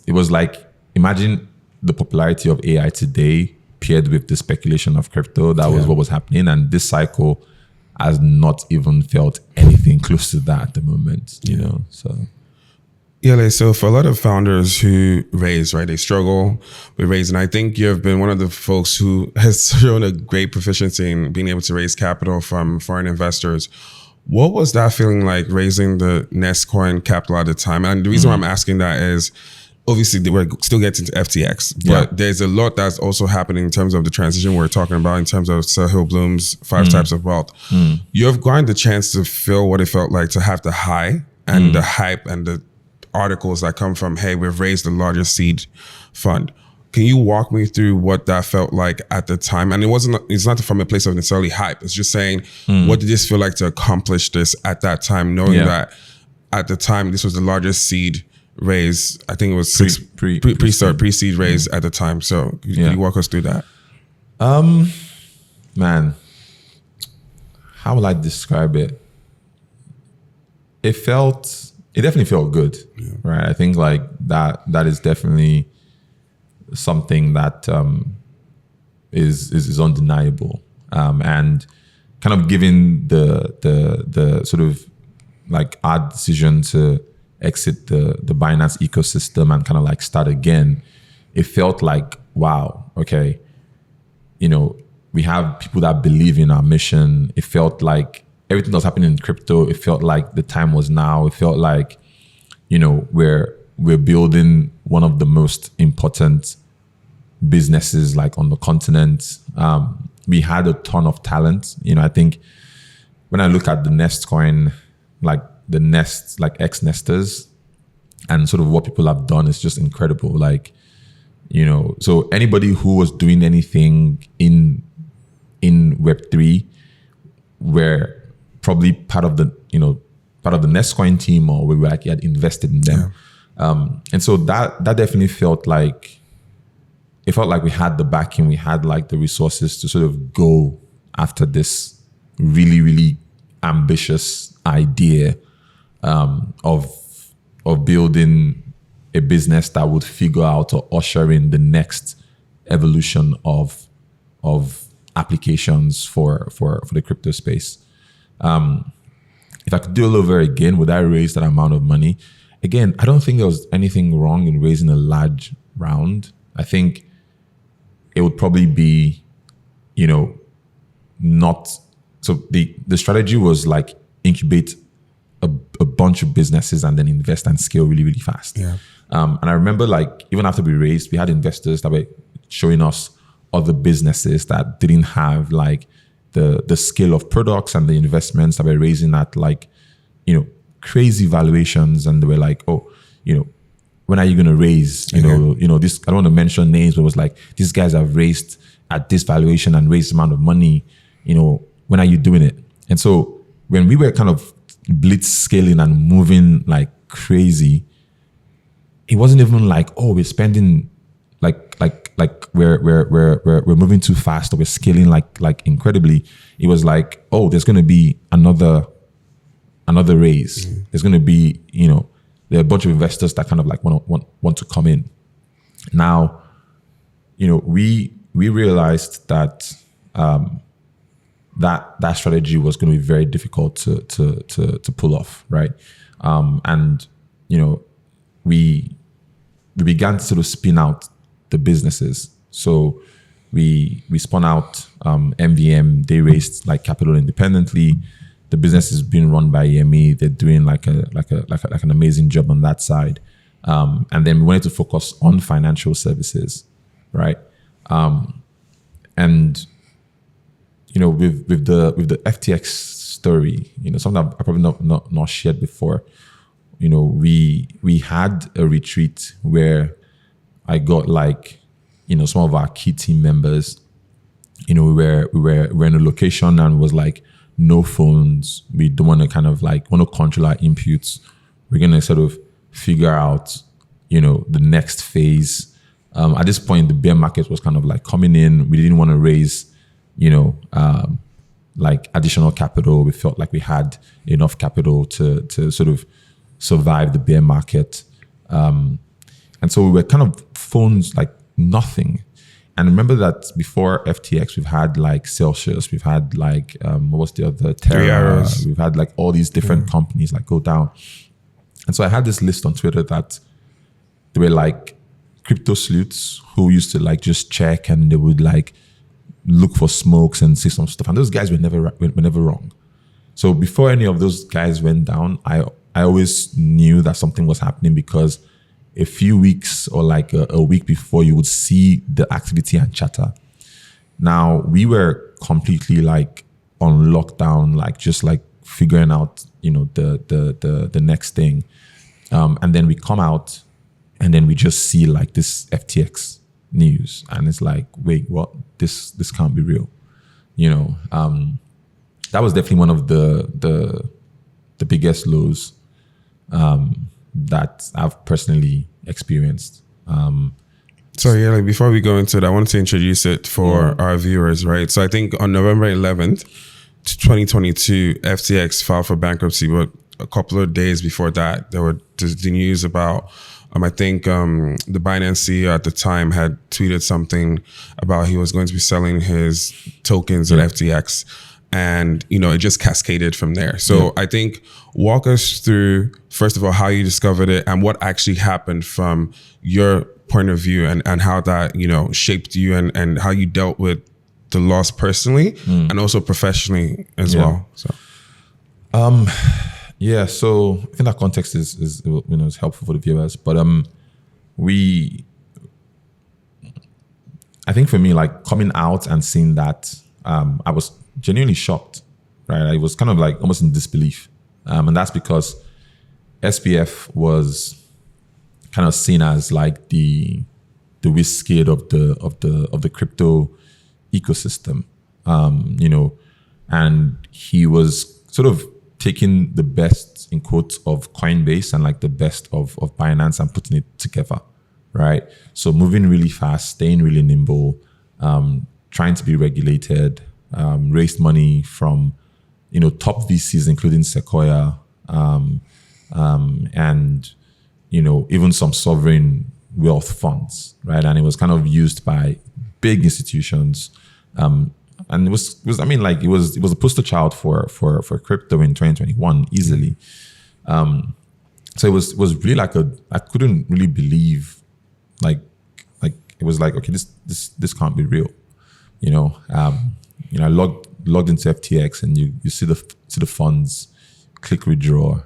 was like, imagine the popularity of AI today paired with the speculation of crypto. That was what was happening. And this cycle has not even felt anything close to that at the moment, you know, so. Yele, so for a lot of founders who raise, right, they struggle with raising. I think you've been one of the folks who has shown a great proficiency in being able to raise capital from foreign investors. What was that feeling like raising the Nestcoin capital at the time? And the reason why I'm asking that is, obviously, we're still getting to FTX, but there's a lot that's also happening in terms of the transition we're talking about, in terms of Sahil Bloom's 5 types of wealth. You've gotten the chance to feel what it felt like to have the high and the hype and the articles that come from, hey, we've raised the largest seed fund. Can you walk me through what that felt like at the time? And it's not from a place of necessarily hype. It's just saying, what did this feel like to accomplish this at that time, knowing that at the time, this was the largest seed raise. I think it was pre-seed raise at the time. So can you walk us through that? Man, how will I describe it? It definitely felt good, right? I think like that is definitely something that is undeniable, and kind of given the sort of like our decision to exit the Binance ecosystem and kind of like start again. It felt like, wow, okay, you know, we have people that believe in our mission. It felt like everything that was happening in crypto, it felt like the time was now. It felt like, you know, we're building one of the most important businesses like on the continent. We had a ton of talent. You know, I think when I look at the Nestcoin, like the Nest, like ex-Nesters, and sort of what people have done is just incredible. Like, you know, so anybody who was doing anything in Web3 were probably part of the Nestcoin team, or we were like had invested in them. And so that definitely felt like, it felt like we had the backing, we had like the resources to sort of go after this really, really ambitious idea of building a business that would figure out or usher in the next evolution of applications for the crypto space. If I could do all over again, would I raise that amount of money? Again, I don't think there was anything wrong in raising a large round. I think it would probably be, you know, not, so the strategy was like incubate a bunch of businesses and then invest and scale really, really fast. And I remember like, even after we raised, we had investors that were showing us other businesses that didn't have like the scale of products and the investments that we're raising at like, you know, crazy valuations. And they were like, oh, you know, when are you going to raise, you know, this, I don't want to mention names, but it was like, these guys have raised at this valuation and raised amount of money, you know, when are you doing it? And so when we were kind of blitz scaling and moving like crazy, it wasn't even like, oh, we're spending like we're moving too fast, or we're scaling like incredibly. It was like, oh, there's going to be another raise. There's going to be, you know, there are a bunch of investors that kind of like want to come in. Now, you know, we realized that that strategy was going to be very difficult to pull off, right? And you know, we began to sort of spin out the businesses. So we spun out MVM. They raised like capital independently. The business is being run by EME. They're doing like an amazing job on that side. And then we wanted to focus on financial services, right? And you know, with the FTX story, you know, something I probably not shared before. You know, we had a retreat where I got like, you know, some of our key team members. You know, we were in a location and was like, no phones. We don't want to kind of like want to control our inputs. We're gonna sort of figure out, you know, the next phase. At this point, the bear market was kind of like coming in. We didn't want to raise, you know, like additional capital. We felt like we had enough capital to sort of survive the bear market. And so we were kind of phones like nothing. And remember that before FTX, we've had like Celsius, we've had like, what's the other? Tega. We've had like all these different companies like go down. And so I had this list on Twitter that they were like crypto sleuths who used to like just check, and they would like look for smokes and see some stuff. And those guys were never wrong. So before any of those guys went down, I always knew that something was happening, because a few weeks or like a week before, you would see the activity and chatter. Now we were completely like on lockdown, like just like figuring out, you know, the next thing. And then we come out, and then we just see like this FTX news, and it's like, wait, what? This can't be real, you know. That was definitely one of the biggest lows that I've personally experienced. So yeah, like before we go into it, I wanted to introduce it for our viewers, right? So I think on November 11th, 2022, FTX filed for bankruptcy, but a couple of days before that, there were the news about, I think the Binance CEO at the time had tweeted something about he was going to be selling his tokens at FTX. And, you know, it just cascaded from there. So I think walk us through, first of all, how you discovered it and what actually happened from your point of view, and how that, you know, shaped you, and how you dealt with the loss personally and also professionally as well. So, so I think that context is you know, is helpful for the viewers. But I think for me, like coming out and seeing that, I was genuinely shocked, right? I was kind of like almost in disbelief, and that's because SBF was kind of seen as like the WizKid of the crypto ecosystem, you know, and he was sort of taking the best, in quotes, of Coinbase and like the best of Binance and putting it together, right? So moving really fast, staying really nimble, trying to be regulated, raised money from, you know, top VCs, including Sequoia, and, you know, even some sovereign wealth funds, right? And it was kind of used by big institutions. And it was I mean, like it was a poster child for crypto in 2021 easily. So it was really like I couldn't really believe, like it was like, okay, this can't be real, you know. You know, I logged into FTX, and you see the funds, click withdraw,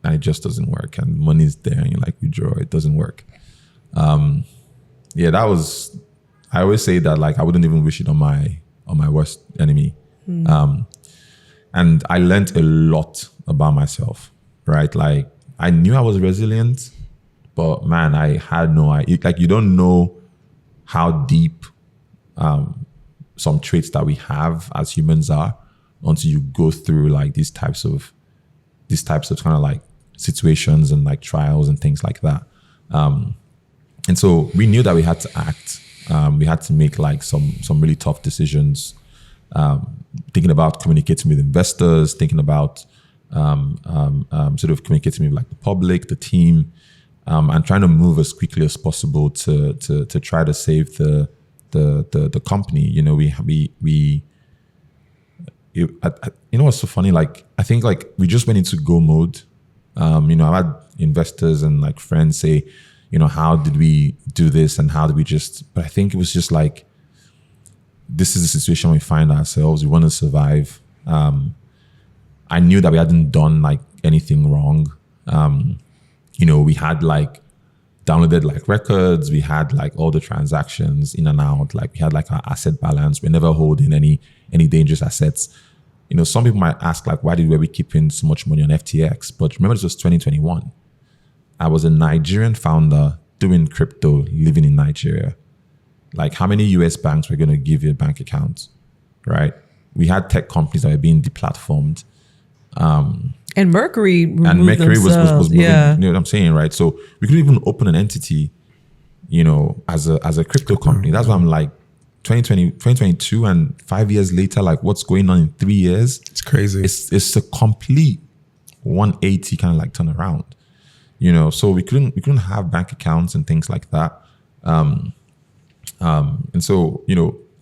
and it just doesn't work, and money's there, and you're like, withdraw, it doesn't work. That was, I always say that like I wouldn't even wish it on my worst enemy. And I learned a lot about myself, right? Like I knew I was resilient, but man, I had no idea. Like you don't know how deep some traits that we have as humans are until you go through like these types of kind of like situations and like trials and things like that. And so we knew that we had to act. We had to make like some really tough decisions, thinking about communicating with investors, thinking about sort of communicating with like the public, the team, and trying to move as quickly as possible to try to save the company. You know, you know what's so funny? Like I think like we just went into go mode. You know, I've had investors and like friends say, you know, how did we do this and how did we just, but I think it was just like, this is the situation we find ourselves. We want to survive. I knew that we hadn't done like anything wrong. You know, we had like downloaded like records. We had like all the transactions in and out. Like we had like our asset balance. We're never holding any dangerous assets. You know, some people might ask like, why were we keeping so much money on FTX? But remember, this was 2021. I was a Nigerian founder doing crypto, living in Nigeria. Like how many US banks were going to give you a bank account, right? We had tech companies that were being deplatformed. And Mercury was moving, you know what I'm saying, right? So we couldn't even open an entity, you know, as a crypto company. That's why I'm like, 2022 and 5 years later, like what's going on in 3 years? It's crazy. It's a complete 180 kind of like turnaround, you know. So we couldn't have bank accounts and things like that. And so,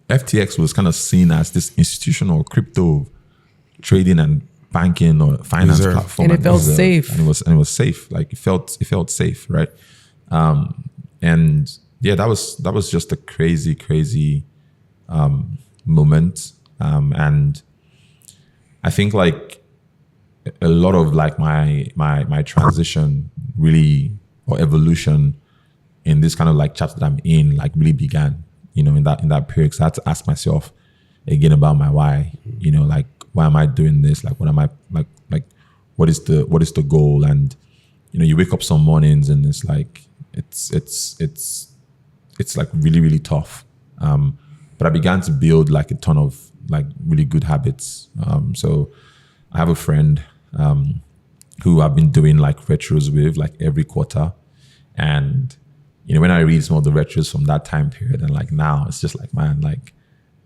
FTX was kind of seen as this institutional crypto trading and banking or finance platform. And it felt safe. And it was safe. Like it felt safe, right? And yeah, that was just a crazy moment. And I think like a lot of like my transition really, or evolution in this kind of like chapter that I'm in, like really began, in that period. So I had to ask myself again about my why, like, why am I doing this? Like, what am I like, what is the goal? And, you wake up some mornings and it's like, it's like really, really tough. But I began to build like a ton of like really good habits. So I have a friend, who I've been doing like retros with like every quarter. And, when I read some of the retros from that time period and like now, it's just like, man, like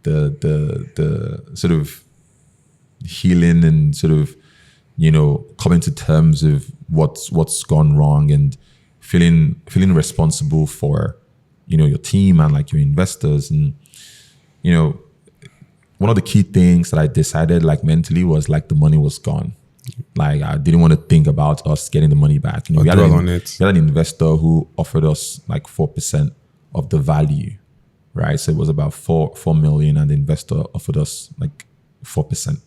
the sort of healing and sort of, coming to terms with what's gone wrong and feeling responsible for, your team and like your investors. And, one of the key things that I decided like mentally was like the money was gone. Like I didn't want to think about us getting the money back. We had an investor who offered us like 4% of the value, right? So it was about 4 million, and the investor offered us like 4%.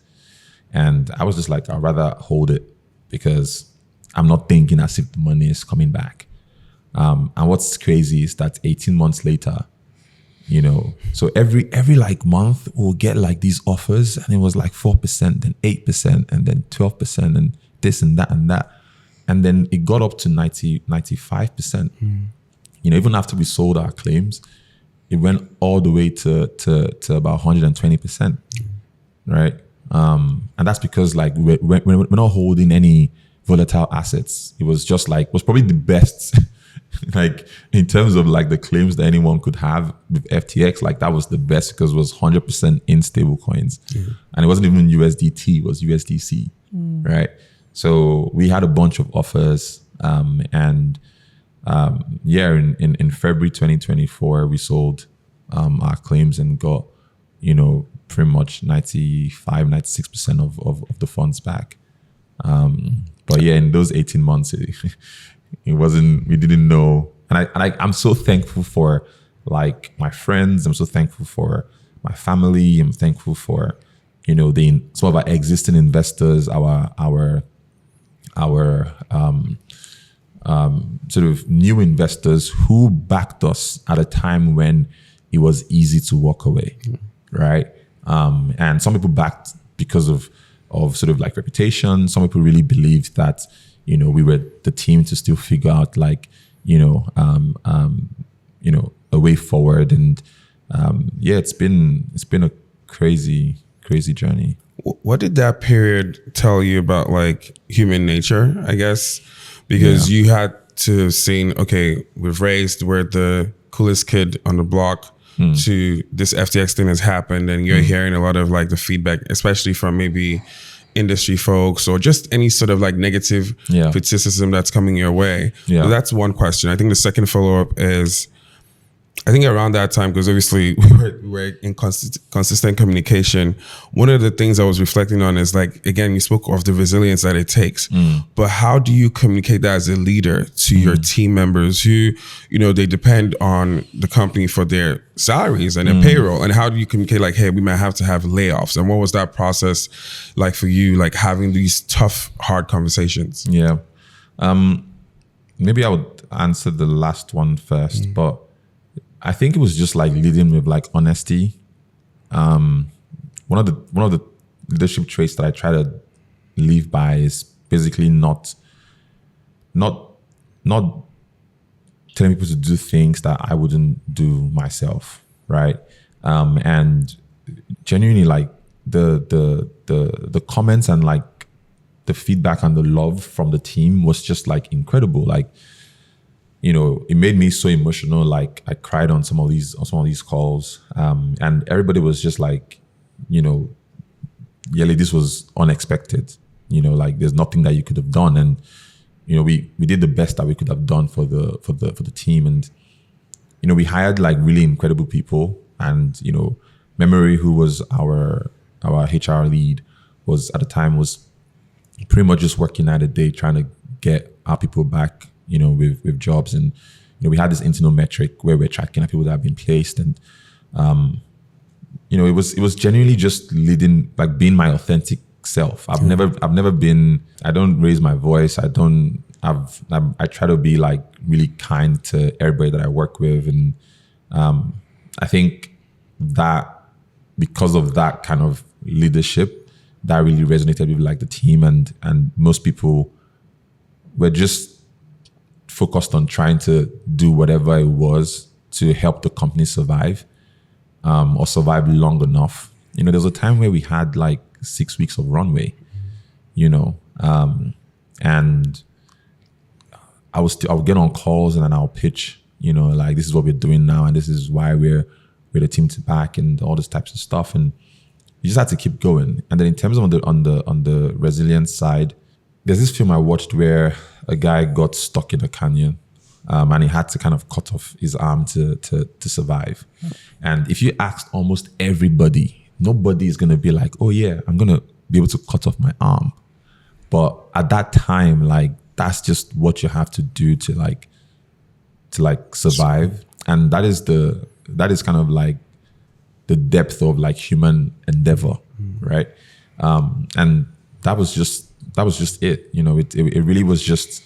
And I was just like, I'd rather hold it because I'm not thinking as if the money is coming back. And what's crazy is that 18 months later, so every like month we'll get like these offers, and it was like 4%, then 8%, and then 12%, and this and that and that. And then it got up to 95%. Even after we sold our claims, it went all the way to about 120%. Right. And that's because like we're not holding any volatile assets. It was just like, was probably the best like in terms of like the claims that anyone could have with FTX, like that was the best because it was 100% in stablecoins. And it wasn't even USDT, it was USDC, right? So we had a bunch of offers, in February 2024 we sold our claims and got pretty much 96% of the funds back. But yeah, in those 18 months it wasn't, we didn't know. And I'm so thankful for like my friends. I'm so thankful for my family. I'm thankful for, some of our existing investors, our sort of new investors who backed us at a time when it was easy to walk away. Right. And some people backed because of sort of like reputation. Some people really believed that, we were the team to still figure out like, a way forward. And it's been a crazy journey. What did that period tell you about like human nature, I guess? Because you had to have seen, okay, we're the coolest kid on the block, to this FTX thing has happened, and you're hearing a lot of like the feedback, especially from maybe industry folks or just any sort of like negative criticism that's coming your way. So that's one question. I think the second follow-up is, I think around that time, because obviously we were in consistent communication, one of the things I was reflecting on is like, again, you spoke of the resilience that it takes, but how do you communicate that as a leader to your team members who, they depend on the company for their salaries and their payroll? And how do you communicate like, hey, we might have to have layoffs? And what was that process like for you, like having these tough, hard conversations? Yeah. Maybe I would answer the last one first, but I think it was just like leading with like honesty. One of the leadership traits that I try to live by is basically not telling people to do things that I wouldn't do myself, right? And genuinely, like the comments and like the feedback and the love from the team was just like incredible. Like, it made me so emotional. Like I cried on some of these calls, and everybody was just like, Yele, this was unexpected. Like there's nothing that you could have done, and we did the best that we could have done for the team. And we hired like really incredible people, and Memory, who was our HR lead, was at the time was pretty much just working at a day trying to get our people back, with jobs. And we had this internal metric where we're tracking our people that have been placed, and it was genuinely just leading, like being my authentic self. I've never been. I don't raise my voice. I try to be like really kind to everybody that I work with, and I think that because of that kind of leadership, that really resonated with like the team, and most people were just focused on trying to do whatever it was to help the company survive, or survive long enough. There was a time where we had like 6 weeks of runway, and I would get on calls and then I'll pitch, like this is what we're doing now and this is why we're the team to back and all these types of stuff. And you just had to keep going. And then in terms of on the resilience side, there's this film I watched where a guy got stuck in a canyon, and he had to kind of cut off his arm to survive. And if you asked almost everybody, nobody is going to be like, oh yeah, I'm going to be able to cut off my arm. But at that time, like, that's just what you have to do to survive. And that is kind of like the depth of like human endeavor, right? And that was just it. It really was just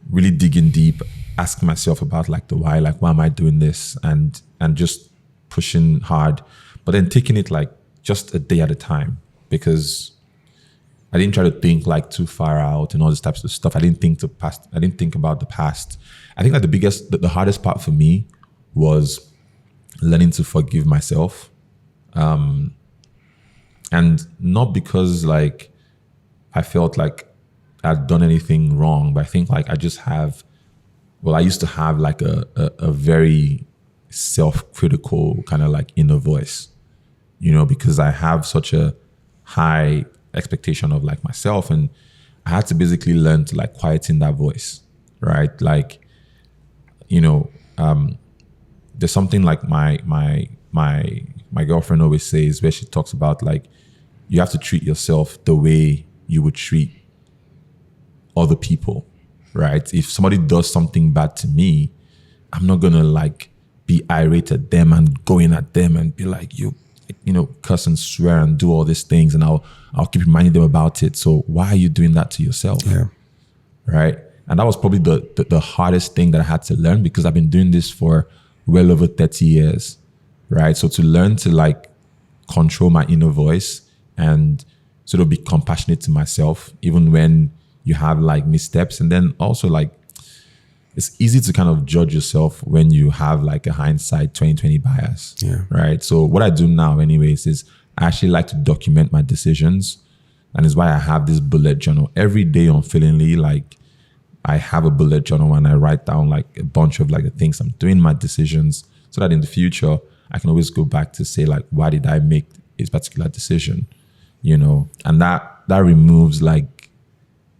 really digging deep, asking myself about like the why, like why am I doing this, and just pushing hard, but then taking it like just a day at a time, because I didn't try to think like too far out and all these types of stuff. I didn't think about the past. I think that the hardest part for me was learning to forgive myself. And not because like I felt like I'd done anything wrong, but I think like I used to have like a very self-critical kind of like inner voice, because I have such a high expectation of like myself, and I had to basically learn to like quieten that voice, right? Like, there's something like my girlfriend always says, where she talks about like you have to treat yourself the way you would treat other people, right? If somebody does something bad to me, I'm not gonna like be irate at them and go in at them and be like, curse and swear and do all these things, and I'll keep reminding them about it. So why are you doing that to yourself? Yeah. Right. And that was probably the hardest thing that I had to learn, because I've been doing this for well over 30 years. Right. So to learn to like control my inner voice and sort of be compassionate to myself, even when you have like missteps. And then also like, it's easy to kind of judge yourself when you have like a hindsight 2020 bias. Yeah. Right. So what I do now anyways is I actually like to document my decisions. And it's why I have this bullet journal every day. Unfailingly, like I have a bullet journal and I write down like a bunch of like the things I'm doing, my decisions, so that in the future I can always go back to say like, why did I make this particular decision? And that removes like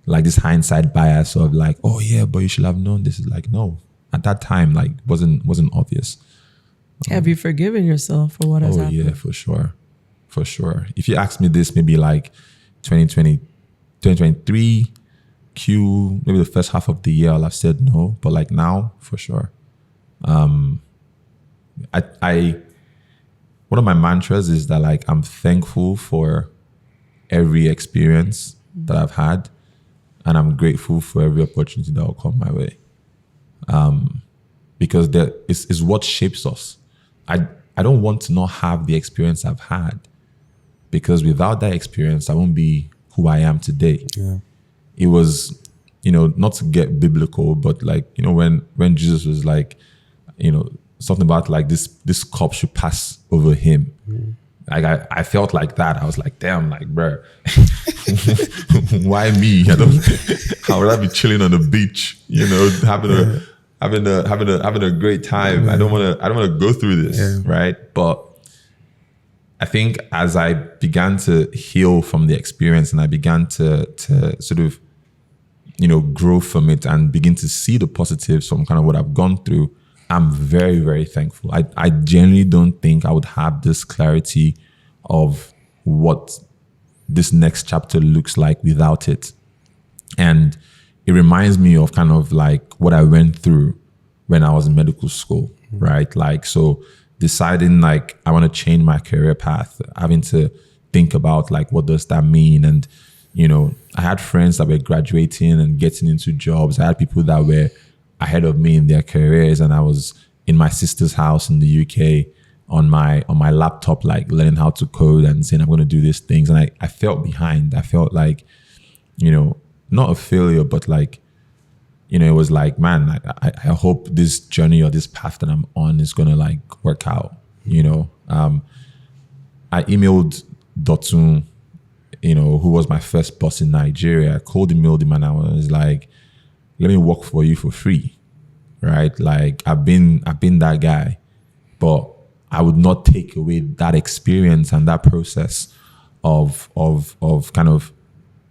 this hindsight bias of like, oh yeah, but you should have known this. Is like, no, at that time, like wasn't obvious. Have you forgiven yourself for what has happened? Oh yeah, for sure. If you ask me this, maybe like 2023, maybe the first half of the year, I'll have said no. But like now, for sure. One of my mantras is that like I'm thankful for every experience that I've had, and I'm grateful for every opportunity that will come my way. Because it's what shapes us. I don't want to not have the experience I've had, because without that experience, I won't be who I am today. Yeah. It was, not to get biblical, but like, when Jesus was like, something about like this cup should pass over him. Mm. Like I felt like that. I was like, damn, like, bro, why me? I'd rather be chilling on the beach, having a great time. I don't want to go through this, right? But I think as I began to heal from the experience and I began to sort of, grow from it and begin to see the positives from kind of what I've gone through, I'm very, very thankful. I genuinely don't think I would have this clarity of what this next chapter looks like without it. And it reminds me of kind of like what I went through when I was in medical school, right? Like, so deciding like I want to change my career path, having to think about like, what does that mean? And, you know, I had friends that were graduating and getting into jobs. I had people that were ahead of me in their careers, and I was in my sister's house in the UK on my laptop, like learning how to code and saying I'm going to do these things. And I felt behind. I felt like, you know, not a failure, but like, you know, it was like, man, I hope this journey or this path that I'm on is going to like work out, you know. I emailed Dotun, you know, who was my first boss in Nigeria. I emailed him and I was like, let me work for you for free, right? Like I've been that guy, but I would not take away that experience and that process of kind of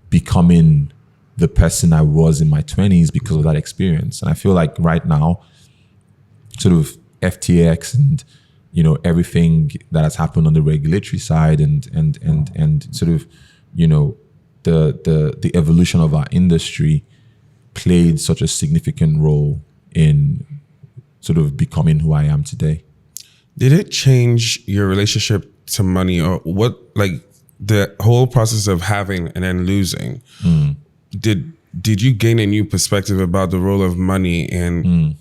becoming the person I was in my 20s because of that experience. And I feel like right now, sort of FTX and, you know, everything that has happened on the regulatory side and sort of, you know, the evolution of our industry played such a significant role in sort of becoming who I am today. Did it change your relationship to money, or what, like the whole process of having and then losing? Did you gain a new perspective about the role of money in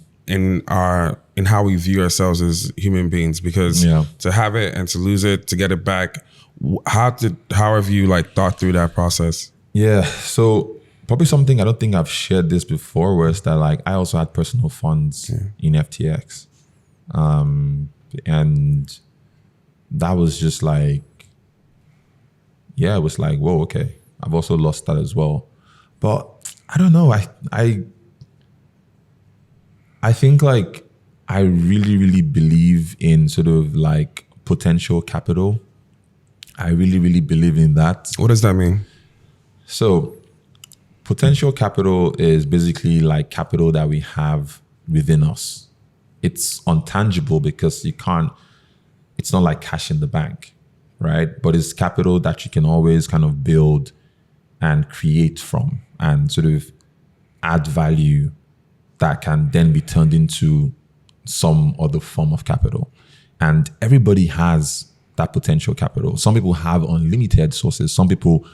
how we view ourselves as human beings? Because to have it and to lose it, to get it back, how have you like thought through that process? Yeah, so probably something I don't think I've shared this before was that like I also had personal funds in FTX. And that was just like, it was like, whoa, okay. I've also lost that as well. But I don't know. I think like I really, really believe in sort of like potential capital. I really, really believe in that. What does that mean? So potential capital is basically like capital that we have within us. It's untangible because it's not like cash in the bank, right? But it's capital that you can always kind of build and create from and sort of add value that can then be turned into some other form of capital. And everybody has that potential capital. Some people have unlimited sources. Some people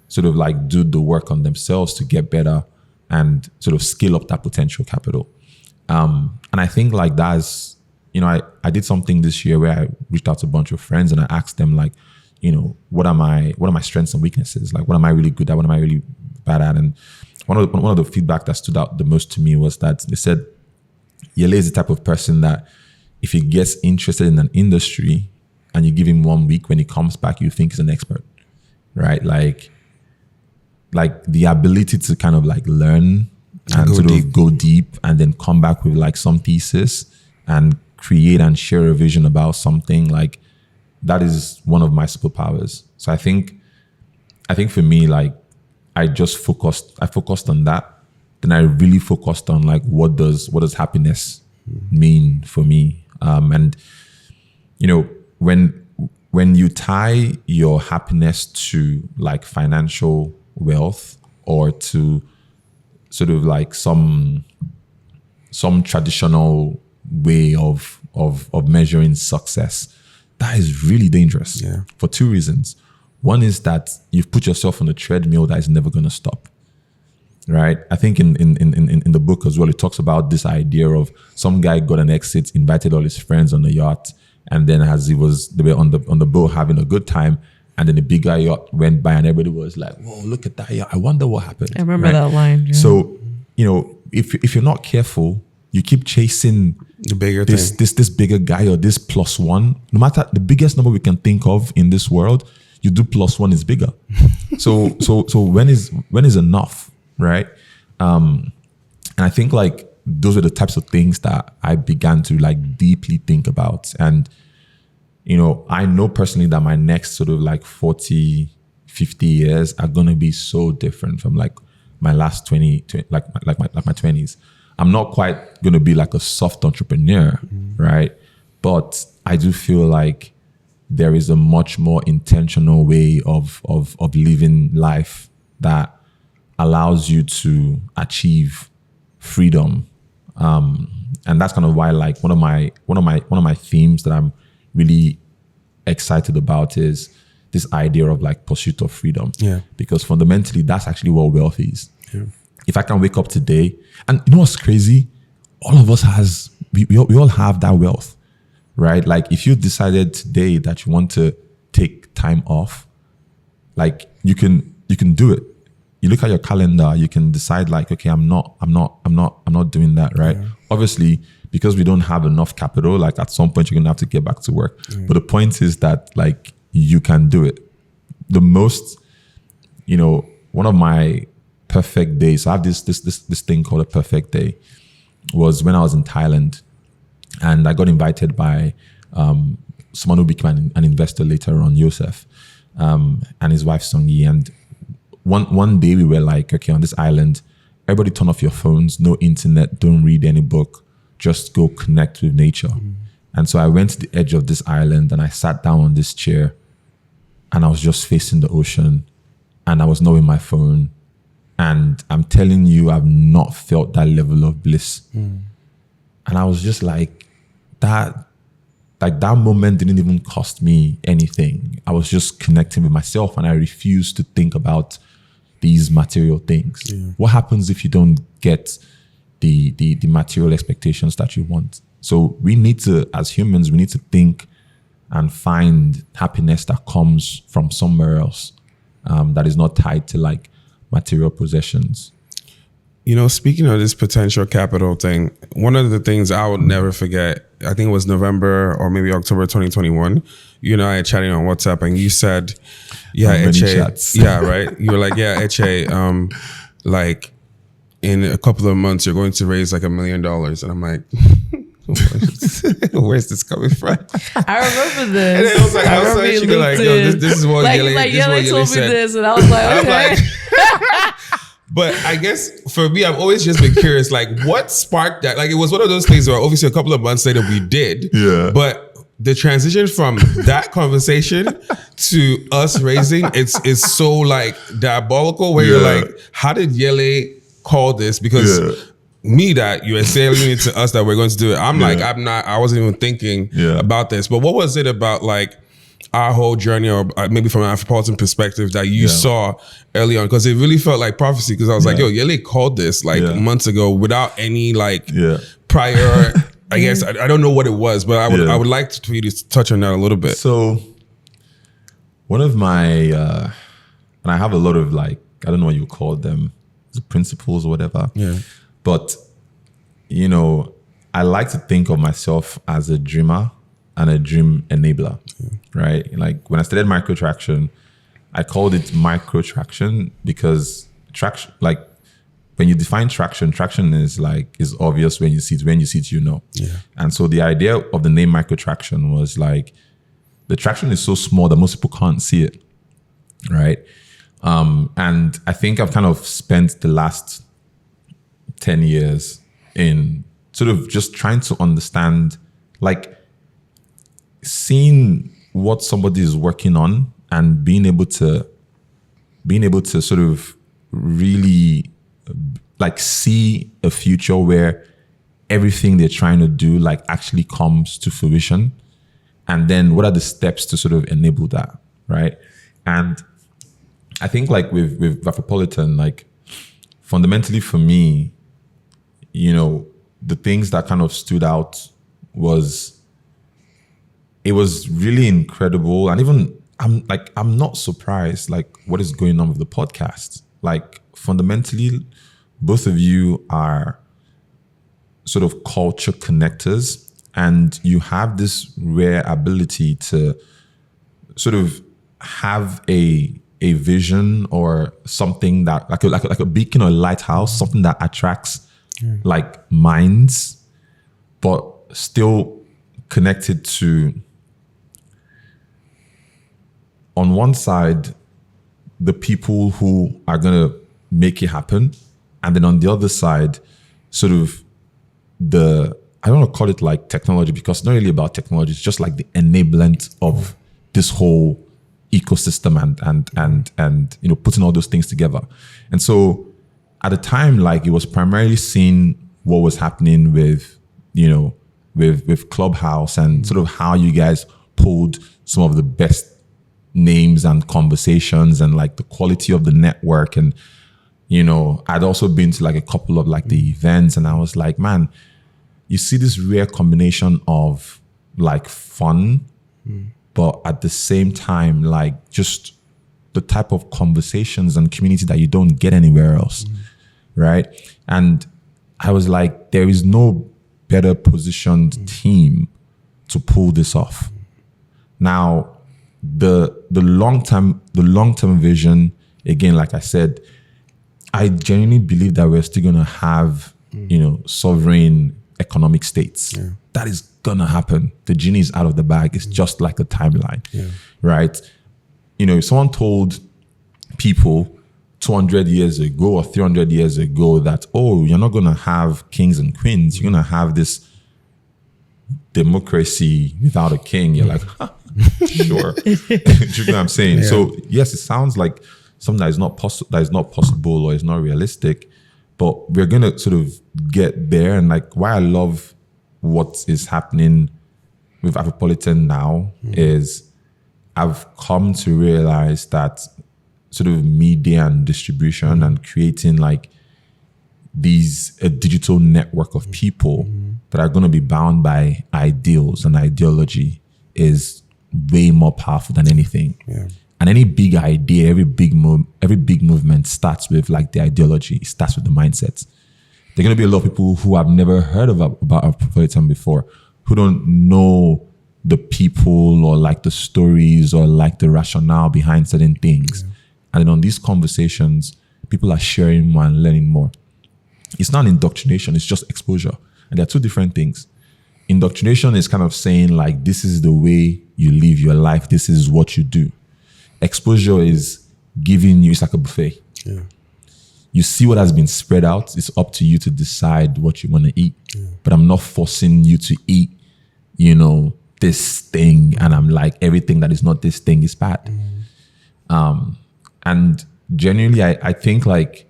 sort of like do the work on themselves to get better and sort of scale up that potential capital. And I think like that's, you know, I did something this year where I reached out to a bunch of friends and I asked them like, you know, what are my strengths and weaknesses? Like, what am I really good at? What am I really bad at? And one of the feedback that stood out the most to me was that they said, Yele is the type of person that if he gets interested in an industry and you give him 1 week, when he comes back, you think he's an expert, right? Like the ability to kind of like learn and sort of go deep and then come back with like some thesis and create and share a vision about something, like that is one of my superpowers. So I think for me, like I focused on that. Then I really focused on like what does happiness mean for me? And you know, when you tie your happiness to like financial wealth or to sort of like some traditional way of measuring success, that is really dangerous for two reasons. One is that you've put yourself on a treadmill that is never going to stop, right? I think in the book as well, it talks about this idea of some guy got an exit, invited all his friends on the yacht, and then as they were on the boat having a good time, and then the bigger yacht went by and everybody was like, whoa, look at that yacht. I wonder what happened. I remember that line. Yeah. So, you know, if you're not careful, you keep chasing the bigger this bigger guy or this plus one. No matter the biggest number we can think of in this world, you do plus one is bigger. So when is enough, right? And I think like those are the types of things that I began to like deeply think about. And you know, I know personally that my next sort of like 40, 50 years are going to be so different from like my last 20 like my 20s. I'm not quite going to be like a soft entrepreneur, right? But I do feel like there is a much more intentional way of living life that allows you to achieve freedom. And that's kind of why, like, one of my themes that I'm really excited about is this idea of like pursuit of freedom. Yeah. Because fundamentally, that's actually what wealth is. Yeah. If I can wake up today, and you know what's crazy? All of us we all have that wealth, right? Like, if you decided today that you want to take time off, like, you can do it. You look at your calendar, you can decide like, okay, I'm not doing that, right? Yeah. Obviously, because we don't have enough capital, like at some point you're gonna have to get back to work. But the point is that like you can do it. The most, one of my perfect days, I have this thing called a perfect day, was when I was in Thailand, and I got invited by someone who became an investor later on, Yosef, and his wife Songi. And one day we were like, okay, on this island, everybody turn off your phones, no internet, don't read any book, just go connect with nature. And so I went to the edge of this island and I sat down on this chair and I was just facing the ocean and I was not with my phone. And I'm telling you, I've not felt that level of bliss. And I was just like, that moment didn't even cost me anything. I was just connecting with myself and I refused to think about these material things. Yeah. What happens if you don't get the material expectations that you want? So we need to, as humans, we need to think and find happiness that comes from somewhere else, that is not tied to like material possessions. Speaking of this potential capital thing, one of the things I would never forget, I think it was November or maybe October 2021, you and I are chatting on WhatsApp and you said, Eche, yeah, right? You were like, yeah, Eche, like in a couple of months, you're going to raise like $1 million. And I'm like, where's this coming from? I remember this. And then I was like, she was like, yo, this is what Yele told said. Me this, and I was like, okay. But I guess for me, I've always just been curious, like what sparked that? Like it was one of those things where obviously a couple of months later we did, but the transition from that conversation to us raising, is so like diabolical where you're like, how did Yele call this? Because me that you were saying it to us that we're going to do it. I'm like, I wasn't even thinking about this. But what was it about like our whole journey, or maybe from an Afropolitan perspective, that you saw early on? Because it really felt like prophecy, because I was like, yo, Yele called this like months ago without any like prior, I guess, I don't know what it was, but I would like for you to touch on that a little bit. So one of my, and I have a lot of like, I don't know what you call them, the principles or whatever. Yeah. But, I like to think of myself as a dreamer and a dream enabler, right? Like when I started microtraction, I called it microtraction because traction, like when you define traction is obvious when you see it, Yeah. And so the idea of the name microtraction was like, the traction is so small that most people can't see it, right? And I think I've kind of spent the last 10 years in sort of just trying to understand, like seeing what somebody is working on and being able to sort of really like see a future where everything they're trying to do like actually comes to fruition. And then what are the steps to sort of enable that, right? And I think like with Afropolitan, like fundamentally for me, the things that kind of stood out was, it was really incredible. And even I'm not surprised like what is going on with the podcast. Like fundamentally, both of you are sort of culture connectors, and you have this rare ability to sort of have a vision or something that like a beacon or a lighthouse, something that attracts like minds, but still connected to, on one side, the people who are going to make it happen. And then on the other side, sort of I don't want to call it like technology, because it's not really about technology. It's just like the enablement of this whole ecosystem and you know, putting all those things together. And so at the time, like, it was primarily seeing what was happening with, you know, with Clubhouse and sort of how you guys pulled some of the best names and conversations and like the quality of the network. And, you know, I'd also been to like a couple of like the events, and I was like, man, you see this rare combination of like fun, but at the same time, like just the type of conversations and community that you don't get anywhere else, right? And I was like, there is no better positioned team to pull this off. Now, the long-term vision, again, like I said, I genuinely believe that we're still gonna have, you know, sovereign economic states. Yeah. That is gonna happen. The genie is out of the bag. It's just like the timeline, right? You know, if someone told people 200 years ago or 300 years ago that, oh, you're not gonna have kings and queens, you're gonna have this democracy without a king, you're like, sure. Do you know what I'm saying? Yeah. So yes, it sounds like something that is not possible or is not realistic, but we're gonna sort of get there. And like, why I love what is happening with Afropolitan now is I've come to realize that sort of media and distribution and creating like a digital network of people that are going to be bound by ideals and ideology is way more powerful than anything. Yeah. And any big idea, every big movement starts with like the ideology. It starts with the mindset. There are going to be a lot of people who have never heard about Afropolitan before, who don't know the people or like the stories or like the rationale behind certain things. And then on these conversations, people are sharing more and learning more. It's not indoctrination, it's just exposure. And there are two different things. Indoctrination is kind of saying like, this is the way you live your life, this is what you do. Exposure is giving you, it's like a buffet. Yeah. You see what has been spread out, it's up to you to decide what you want to eat. But I'm not forcing you to eat, you know, this thing, and I'm like, everything that is not this thing is bad. And genuinely, I think like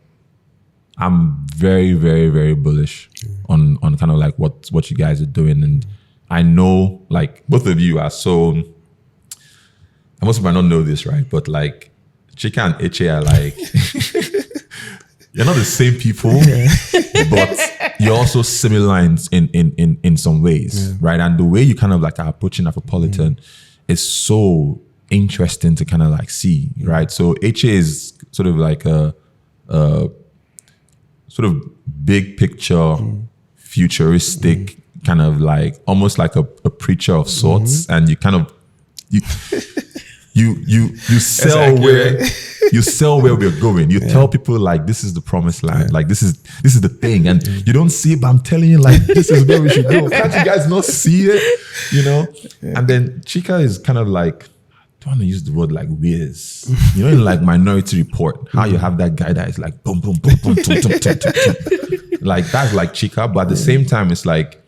I'm very, very, very bullish on kind of like what you guys are doing. And I know like both of you are so, I most might not know this, right? But like Chika and Eche are like, you're not the same people, but you're also similar in some ways, right? And the way you kind of like are approaching Afropolitan is so interesting to kind of like see, right? So Eche is sort of like a sort of big picture, futuristic, kind of like almost like a preacher of sorts, and you kind of you sell where we're going. You tell people like, this is the promised land, like this is the thing, and you don't see it, but I'm telling you like, this is where we should go. Can't you guys not see it? You know? And then Chika is kind of like, I don't want to use the word like whiz. You know, in like Minority Report, how you have that guy that is like boom, boom, boom, boom, boom, boom, boom, boom. Like that's like Chika, but at the same time, it's like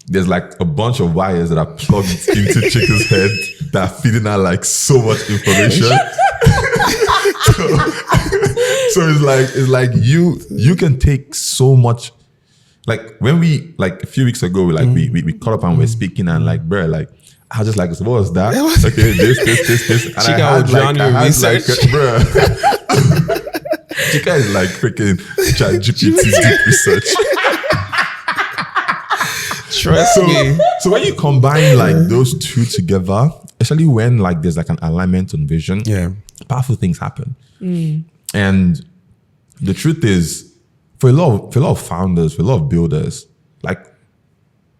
there's like a bunch of wires that are plugged into Chika's head that are feeding her like so much information. so it's like you can take so much. Like when we like a few weeks ago, we caught up and we're speaking and like bro, like I was just like, so what was that? Okay, this. And Chika will drown you in research. Bro. Chika is like freaking ChatGPT deep research. Trust me. So when you combine like those two together, especially when like there's like an alignment on vision, powerful things happen. And the truth is, for a lot of founders, for a lot of builders, like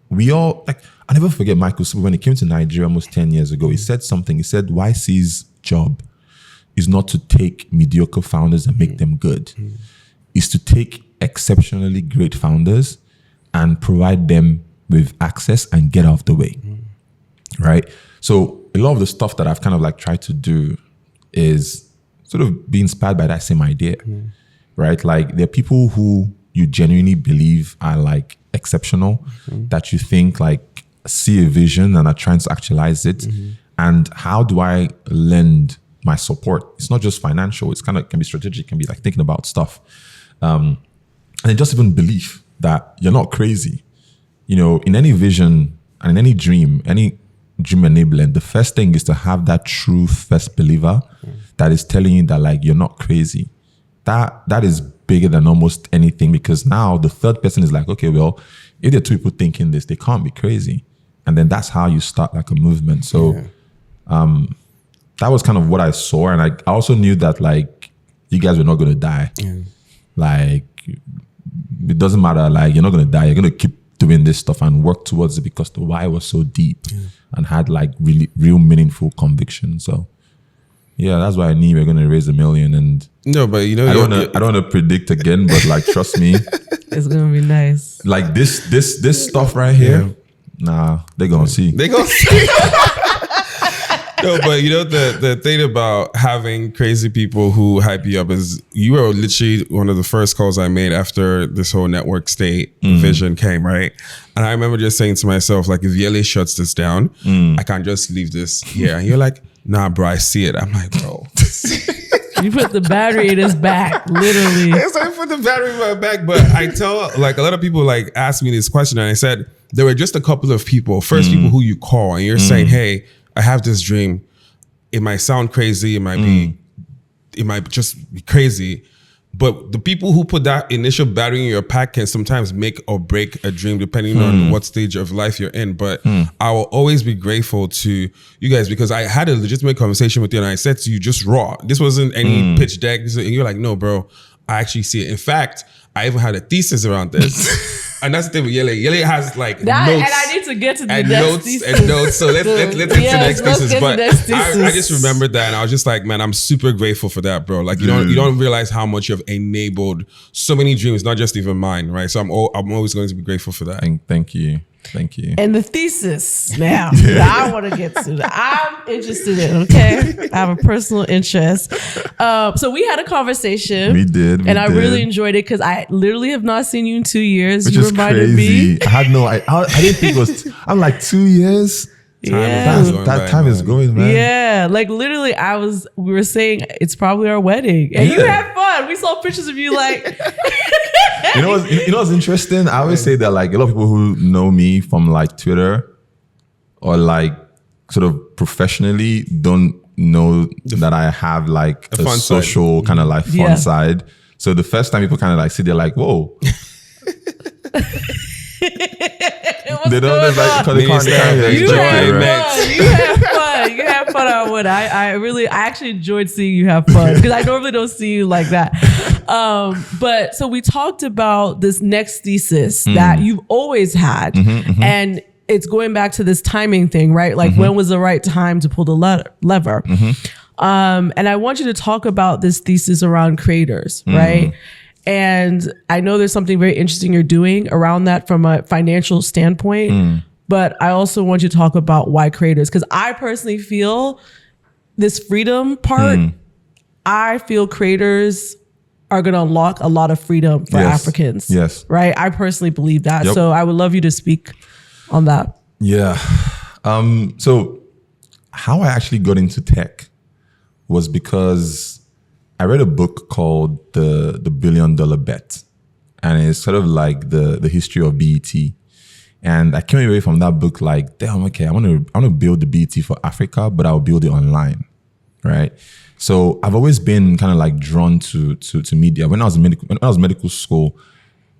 we all like. I never forget Michael when he came to Nigeria almost 10 years ago. He said something. He said, YC's job is not to take mediocre founders and make them good. It's to take exceptionally great founders and provide them with access and get out of the way. Right? So a lot of the stuff that I've kind of like tried to do is sort of be inspired by that same idea. Right? Like there are people who you genuinely believe are like exceptional, that you think like see a vision and are trying to actualize it. And how do I lend my support? It's not just financial. It's kind of can be strategic, can be like thinking about stuff. And then just even belief that you're not crazy. You know, in any vision and in any dream enablement, the first thing is to have that true first believer that is telling you that like you're not crazy. That is bigger than almost anything, because now the third person is like, okay, well, if there are two people thinking this, they can't be crazy. And then that's how you start like a movement. So that was kind of what I saw. And I also knew that like you guys were not going to die. Like it doesn't matter, like you're not going to die. You're going to keep doing this stuff and work towards it because the why was so deep and had like really real meaningful conviction. So yeah, that's why I knew we were going to raise $1 million. And no, but you know, I don't want to predict again, but like trust me, it's going to be nice. Like this stuff right here, nah, they're going to see. They going to see. No, but you know, the thing about having crazy people who hype you up is you were literally one of the first calls I made after this whole network state vision came, right? And I remember just saying to myself, like, if Yele shuts this down, I can't just leave this here. And you're like, nah, bro, I see it. I'm like, bro. You put the battery in his back, literally. Yes, I put the battery in my back. But I tell, like, a lot of people like ask me this question, and I said, there were just a couple of people, people who you call, and you're saying, hey, I have this dream. It might sound crazy. It might just be crazy. But the people who put that initial battery in your pack can sometimes make or break a dream depending on what stage of life you're in. But I will always be grateful to you guys because I had a legitimate conversation with you and I said to you just raw. This wasn't any pitch deck. And you're like, no, bro, I actually see it. In fact, I even had a thesis around this. And that's the thing with Yele. Yele has like that, notes. And I need to get to the notes thesis. and notes. So let's get to the next thesis. But thesis. I just remembered that and I was just like, man, I'm super grateful for that, bro. Like you don't realize how much you've enabled so many dreams, not just even mine, right? So I'm always going to be grateful for that. Thank you. Thank you. And the thesis now that I want to get to, that I'm interested in, okay? I have a personal interest. So we had a conversation. We did. I really enjoyed it because I literally have not seen you in 2 years. Which you is reminded crazy. me. I didn't think it was, I'm like 2 years. That time is going, man. Yeah, like literally we were saying it's probably our wedding. And you had fun. We saw pictures of you like You know what's interesting? I always say that like a lot of people who know me from like Twitter or like sort of professionally don't know that I have like a social kind of like fun side. So the first time people kind of like see, they're like, whoa. They don't like you have fun. I would. I actually enjoyed seeing you have fun because I normally don't see you like that. But so we talked about this next thesis that you've always had, and it's going back to this timing thing, right? Like when was the right time to pull the lever? And I want you to talk about this thesis around creators, right? And I know there's something very interesting you're doing around that from a financial standpoint, but I also want you to talk about why creators, because I personally feel this freedom part, I feel creators are going to unlock a lot of freedom for Africans. Yes. Right? I personally believe that. Yep. So I would love you to speak on that. Yeah. So how I actually got into tech was because I read a book called The $1 Billion Bet, and it's sort of like the history of BET. And I came away from that book like, damn, okay, I want to build the BET for Africa, but I'll build it online, right? So I've always been kind of like drawn to media. When I was in medical school,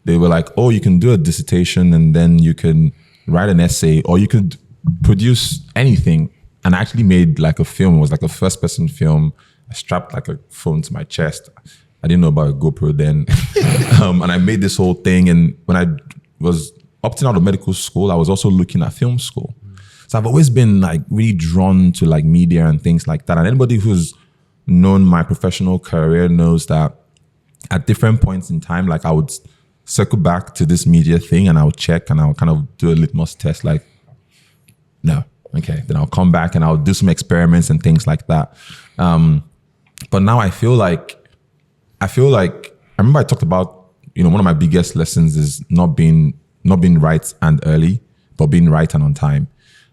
they were like, oh, you can do a dissertation and then you can write an essay, or you could produce anything. And I actually made like a film. It was like a first-person film. I strapped like a phone to my chest. I didn't know about a GoPro then. And I made this whole thing. And when I was opting out of medical school, I was also looking at film school. So I've always been like really drawn to like media and things like that. And anybody who's known my professional career knows that at different points in time, like I would circle back to this media thing and I would check and I'll kind of do a litmus test like, no, okay. Then I'll come back and I'll do some experiments and things like that. But now I feel like I remember I talked about one of my biggest lessons is not being right and early, but being right and on time.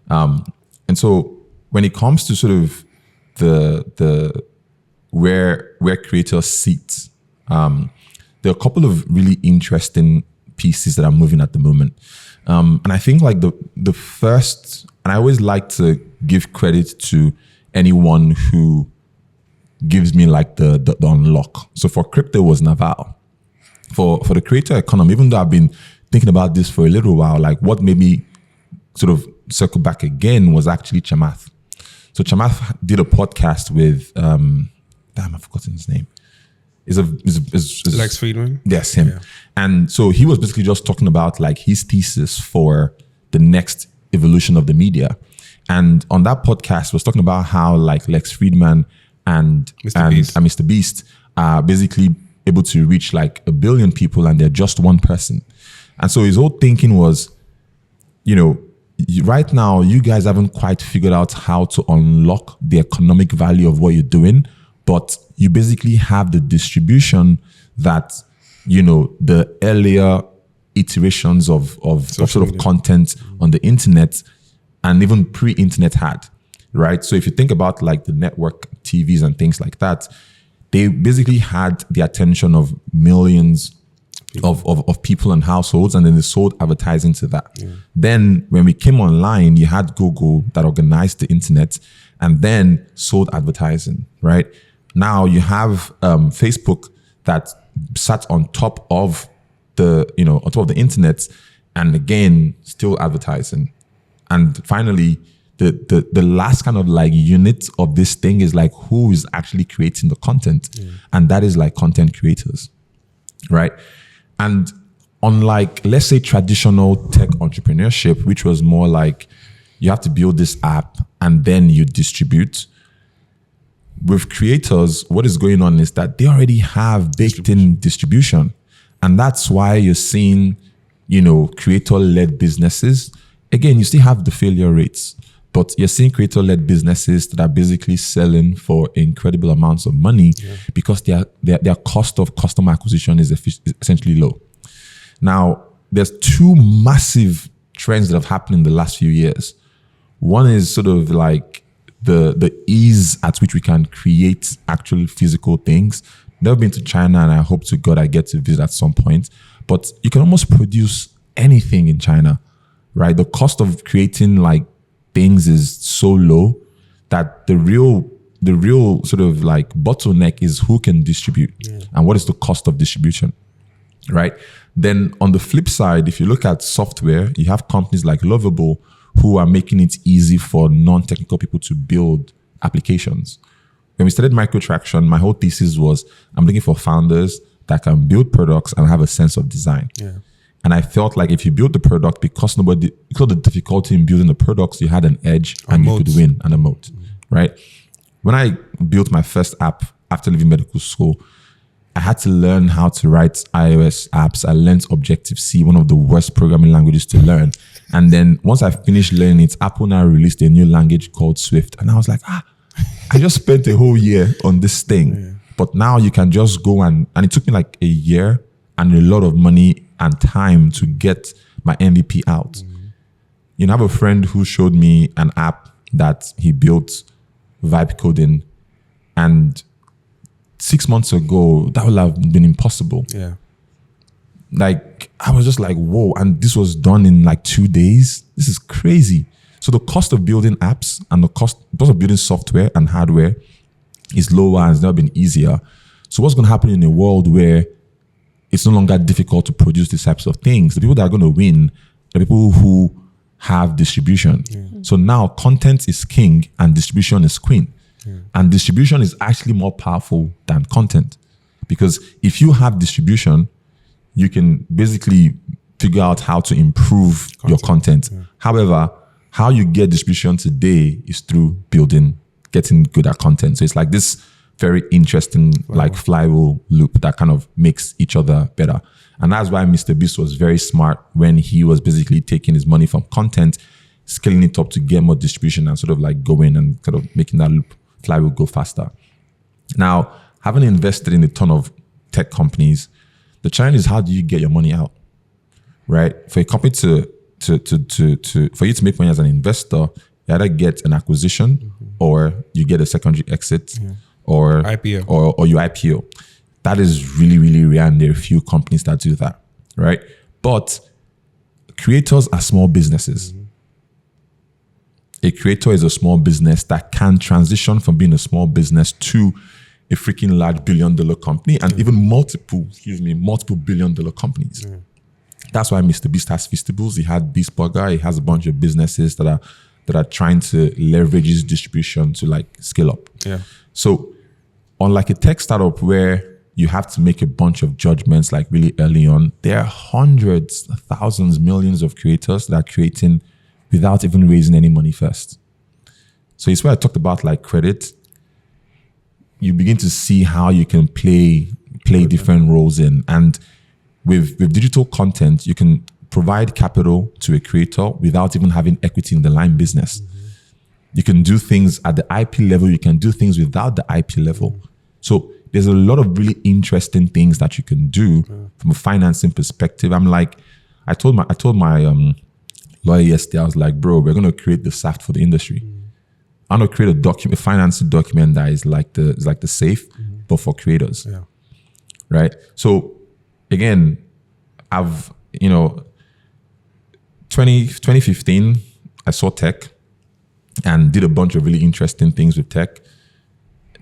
And so when it comes to sort of the where creators sit, there are a couple of really interesting pieces that are moving at the moment. And I think like the first, and I always like to give credit to anyone who gives me like the unlock. So for crypto was Naval. For the creator economy, even though I've been thinking about this for a little while, like what made me sort of circle back again was actually Chamath. So Chamath did a podcast with, I've forgotten his name. Is Lex Friedman? Yes, him. Yeah. And so he was basically just talking about like his thesis for the next evolution of the media. And on that podcast, was talking about how like Lex Friedman and Mr. Beast are basically able to reach like 1 billion people and they're just one person. And so his whole thinking was, right now, you guys haven't quite figured out how to unlock the economic value of what you're doing, but you basically have the distribution that, the earlier iterations of sort of content on the internet and even pre-internet had, right? So if you think about like the network TVs and things like that, they basically had the attention of millions of people and households, and then they sold advertising to that. Yeah. Then when we came online, you had Google that organized the internet and then sold advertising, right? Now you have Facebook that sat on top of the internet and again, still advertising. And finally, the last kind of like unit of this thing is like who is actually creating the content. Yeah. And that is like content creators, right? And unlike, let's say, traditional tech entrepreneurship, which was more like you have to build this app and then you distribute, with creators, what is going on is that they already have baked-in distribution. And that's why you're seeing, creator-led businesses. Again, you still have the failure rates, but you're seeing creator-led businesses that are basically selling for incredible amounts of money because their cost of customer acquisition is essentially low. Now, there's two massive trends that have happened in the last few years. One is sort of like the ease at which we can create actual physical things. Never been to China, and I hope to God I get to visit at some point. But you can almost produce anything in China, right? The cost of creating like things is so low that the real sort of like bottleneck is who can distribute and what is the cost of distribution, right? Then on the flip side, if you look at software, you have companies like Lovable who are making it easy for non-technical people to build applications. When we started Microtraction, my whole thesis was I'm looking for founders that can build products and have a sense of design. Yeah. And I felt like if you build the product, because of the difficulty in building the products, you had an edge and you could win and a moat, right? When I built my first app after leaving medical school, I had to learn how to write iOS apps. I learned Objective-C, one of the worst programming languages to learn. And then once I finished learning it, Apple now released a new language called Swift. And I was like, I just spent a whole year on this thing. Yeah. But now you can just go and it took me like a year and a lot of money and time to get my MVP out. Mm-hmm. I have a friend who showed me an app that he built, vibe coding, and 6 months ago, that would have been impossible. Yeah. Like, I was just like, whoa. And this was done in like 2 days. This is crazy. So the cost of building apps and the cost of building software and hardware is lower and it's never been easier. So what's going to happen in a world where it's no longer difficult to produce these types of things? The people that are going to win are people who have distribution. Yeah. So now content is king and distribution is queen. Yeah. And distribution is actually more powerful than content. Because if you have distribution, you can basically figure out how to improve your content. Yeah. However, how you get distribution today is through getting good at content. So it's like this very interesting like flywheel loop that kind of makes each other better. And that's why Mr. Beast was very smart when he was basically taking his money from content, scaling it up to get more distribution and sort of like going and sort of making that loop flywheel go faster. Now, having invested in a ton of tech companies, The challenge is, how do you get your money out, right? For a company for you to make money as an investor, you either get an acquisition or you get a secondary exit or IPO. or you IPO. That is really, really rare, and there are few companies that do that, right? But creators are small businesses. A creator is a small business that can transition from being a small business to a freaking large billion-dollar company, and even multiple billion-dollar companies. That's why Mr. Beast has Feastables. He had Beast Burger. He has a bunch of businesses that are trying to leverage his distribution to like scale up. Yeah. So unlike a tech startup where you have to make a bunch of judgments like really early on, there are hundreds, thousands, millions of creators that are creating without even raising any money first. So it's where I talked about like credit. You begin to see how you can play different roles in. And with digital content, you can provide capital to a creator without even having equity in the line business. You can do things at the IP level. You can do things without the IP level. So there's a lot of really interesting things that you can do from a financing perspective. I'm like, I told my lawyer yesterday, I was like, bro, we're going to create the SAFT for the industry. I'm going to create a financing document that is like the safe, but for creators. Yeah. Right. So again, 2015, I saw tech and did a bunch of really interesting things with tech.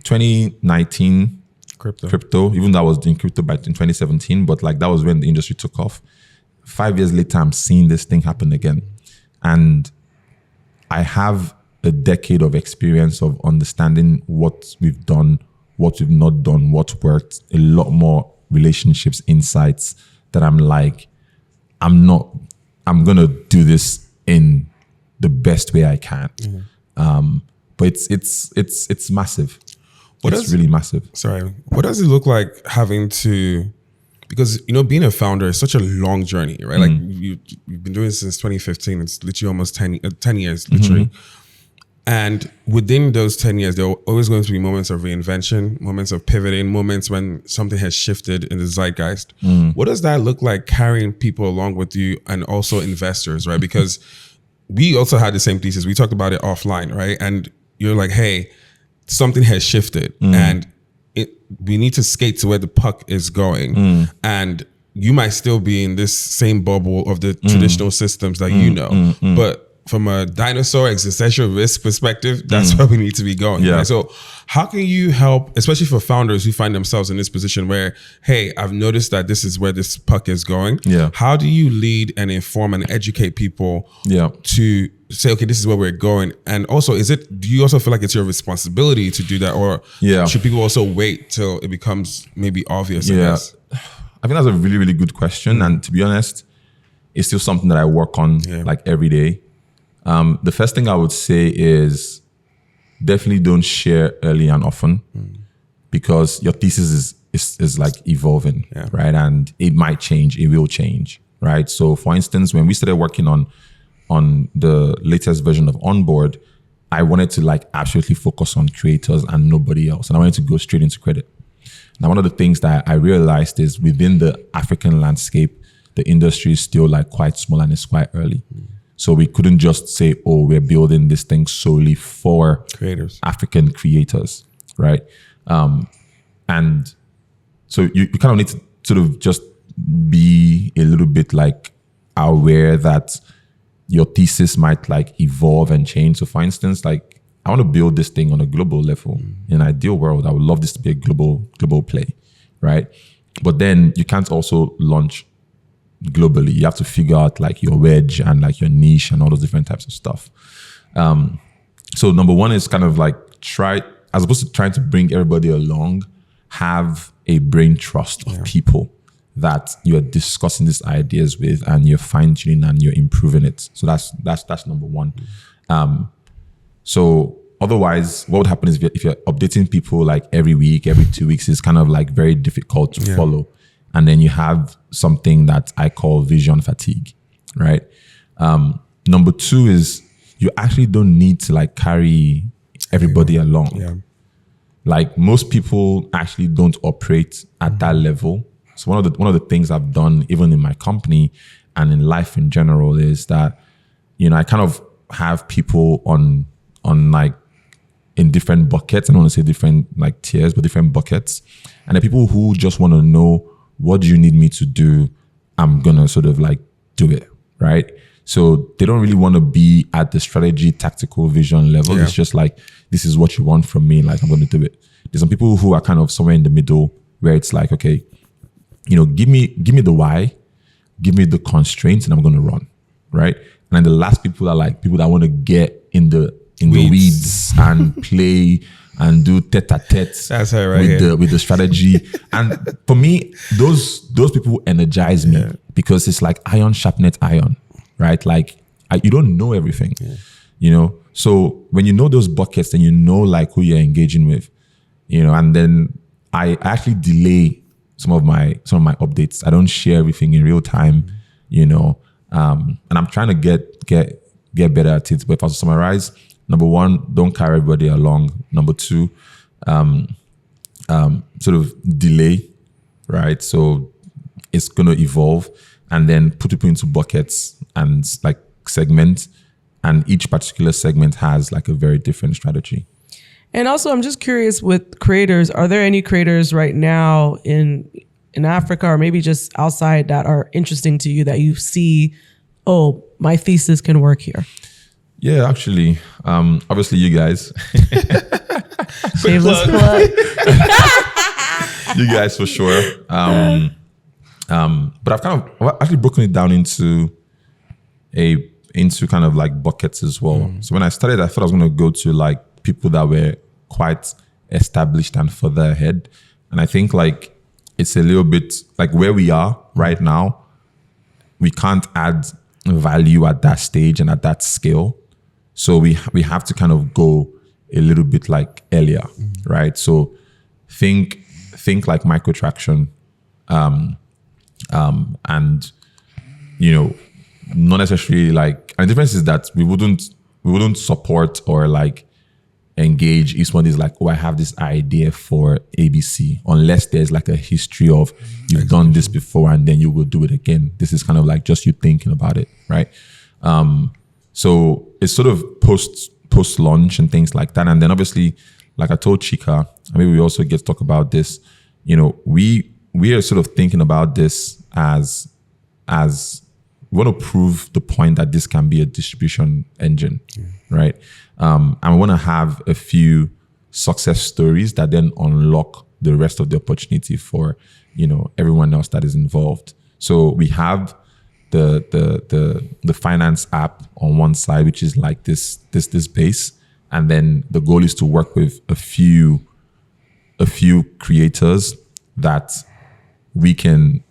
2019, crypto, even though I was doing crypto in 2017, but like that was when the industry took off. 5 years later, I'm seeing this thing happen again. And I have a decade of experience of understanding what we've done, what we've not done, what worked, a lot more relationships, insights that I'm like, I'm going to do this in the best way I can. But it's massive. It's really massive. Sorry. What does it look like having to, because, being a founder is such a long journey, right? Like you've been doing it since 2015. It's literally almost 10 years, literally. And within those 10 years, there are always going to be moments of reinvention, moments of pivoting, moments when something has shifted in the zeitgeist. What does that look like carrying people along with you and also investors, right? Because we also had the same thesis. We talked about it offline, right? And you're like, hey, something has shifted and we need to skate to where the puck is going. And you might still be in this same bubble of the traditional systems that but from a dinosaur existential risk perspective, that's where we need to be going. Yeah. Right? So how can you help, especially for founders who find themselves in this position where, hey, I've noticed that this is where this puck is going. Yeah. How do you lead and inform and educate people to say, okay, this is where we're going? And also, do you also feel like it's your responsibility to do that? Or should people also wait till it becomes maybe obvious? I think that's a really, really good question. And to be honest, it's still something that I work on like every day. The first thing I would say is definitely don't share early and often because your thesis is like evolving, right? And it might change, it will change, right? So for instance, when we started working on the latest version of Onboard, I wanted to like absolutely focus on creators and nobody else. And I wanted to go straight into credit. Now, one of the things that I realized is within the African landscape, the industry is still like quite small and it's quite early. So we couldn't just say, oh, we're building this thing solely for creators, African creators, right? And so you kind of need to sort of just be a little bit like aware that your thesis might like evolve and change. So for instance, like I want to build this thing on a global level. In an ideal world, I would love this to be a global play, right? But then you can't also launch globally. You have to figure out like your wedge and like your niche and all those different types of stuff. So number one is kind of like as opposed to trying to bring everybody along, have a brain trust of people that you're discussing these ideas with and you're fine-tuning and you're improving it. So that's number one. So otherwise, what would happen is if you're updating people like every week, every 2 weeks, it's kind of like very difficult to follow. And then you have something that I call vision fatigue, right? Number two is you actually don't need to like carry everybody along. Like most people actually don't operate at that level So one of the things I've done, even in my company and in life in general, is that, I kind of have people on like in different buckets. I don't want to say different like tiers, but different buckets. And the people who just want to know, what do you need me to do? I'm gonna sort of like do it, right? So they don't really want to be at the strategy, tactical vision level. Yeah. It's just like, this is what you want from me. Like, I'm going to do it. There's some people who are kind of somewhere in the middle where it's like, okay, give me the why, give me the constraints, and I'm going to run, right? And then the last people are like people that want to get in the weeds and play and do tete-a-tete with the strategy. And for me, those people energize me because it's like iron sharpeneth iron. Right? Like, you don't know everything, So when you know those buckets, then you know like who you're engaging with, and then I actually delay some of my updates. I don't share everything in real time, and I'm trying to get better at it. But if I was to summarize, number one, don't carry everybody along. Number two, sort of delay, right? So it's going to evolve. And then put people into buckets and like segments, and each particular segment has like a very different strategy. And also, I'm just curious with creators, are there any creators right now in Africa or maybe just outside that are interesting to you that you see, oh, my thesis can work here? Yeah, actually, obviously you guys. Shameless plug. You guys for sure. But I've actually broken it down into kind of like buckets as well. So when I started, I thought I was going to go to like people that were quite established and further ahead. And I think like it's a little bit like where we are right now, we can't add value at that stage and at that scale. So we have to kind of go a little bit like earlier, right? So think like microtraction. And not necessarily like, and the difference is that we wouldn't support or like engage if somebody is like, oh, I have this idea for ABC, unless there's like a history of you've done this before and then you will do it again. This is kind of like just you thinking about it, right? So it's sort of post launch and things like that. And then obviously, like I told Chika, I mean, we also get to talk about this, we are sort of thinking about this as we want to prove the point that this can be a distribution engine, right? And we want to have a few success stories that then unlock the rest of the opportunity for, everyone else that is involved. So we have the finance app on one side, which is like this base, and then the goal is to work with a few creators that we can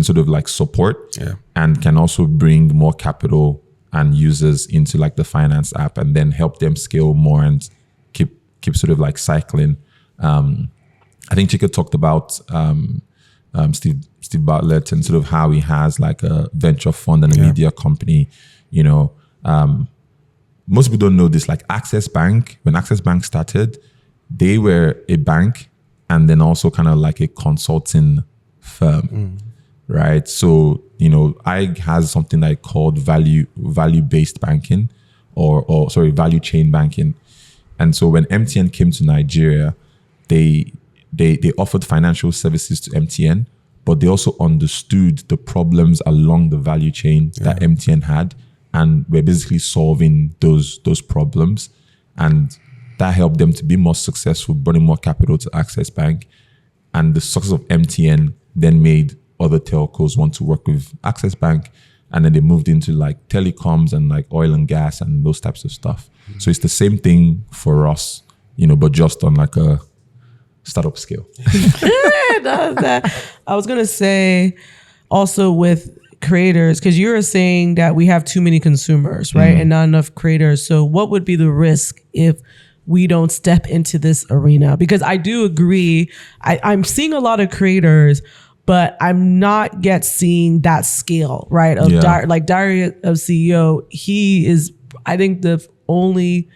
sort of like support and can also bring more capital and users into like the finance app and then help them scale more and keep sort of like cycling. I think Chika talked about Steve Bartlett and sort of how he has like a venture fund and a media company. Most people don't know this, like Access Bank, when Access Bank started, they were a bank and then also kind of like a consulting firm, right? So, I has something like called value-based banking or value chain banking. And so when MTN came to Nigeria, they offered financial services to MTN, but they also understood the problems along the value chain that MTN had, and we're basically solving those problems. And that helped them to be more successful, bringing more capital to Access Bank. And the success of MTN then made other telcos want to work with Access Bank. And then they moved into like telecoms and like oil and gas and those types of stuff. So it's the same thing for us, but just on like a startup scale. I was going to say also with creators, because you were saying that we have too many consumers, right? And not enough creators. So what would be the risk if we don't step into this arena? Because I do agree, I'm seeing a lot of creators, but I'm not yet seeing that scale, right? Of Diary of CEO, he is, I think, the only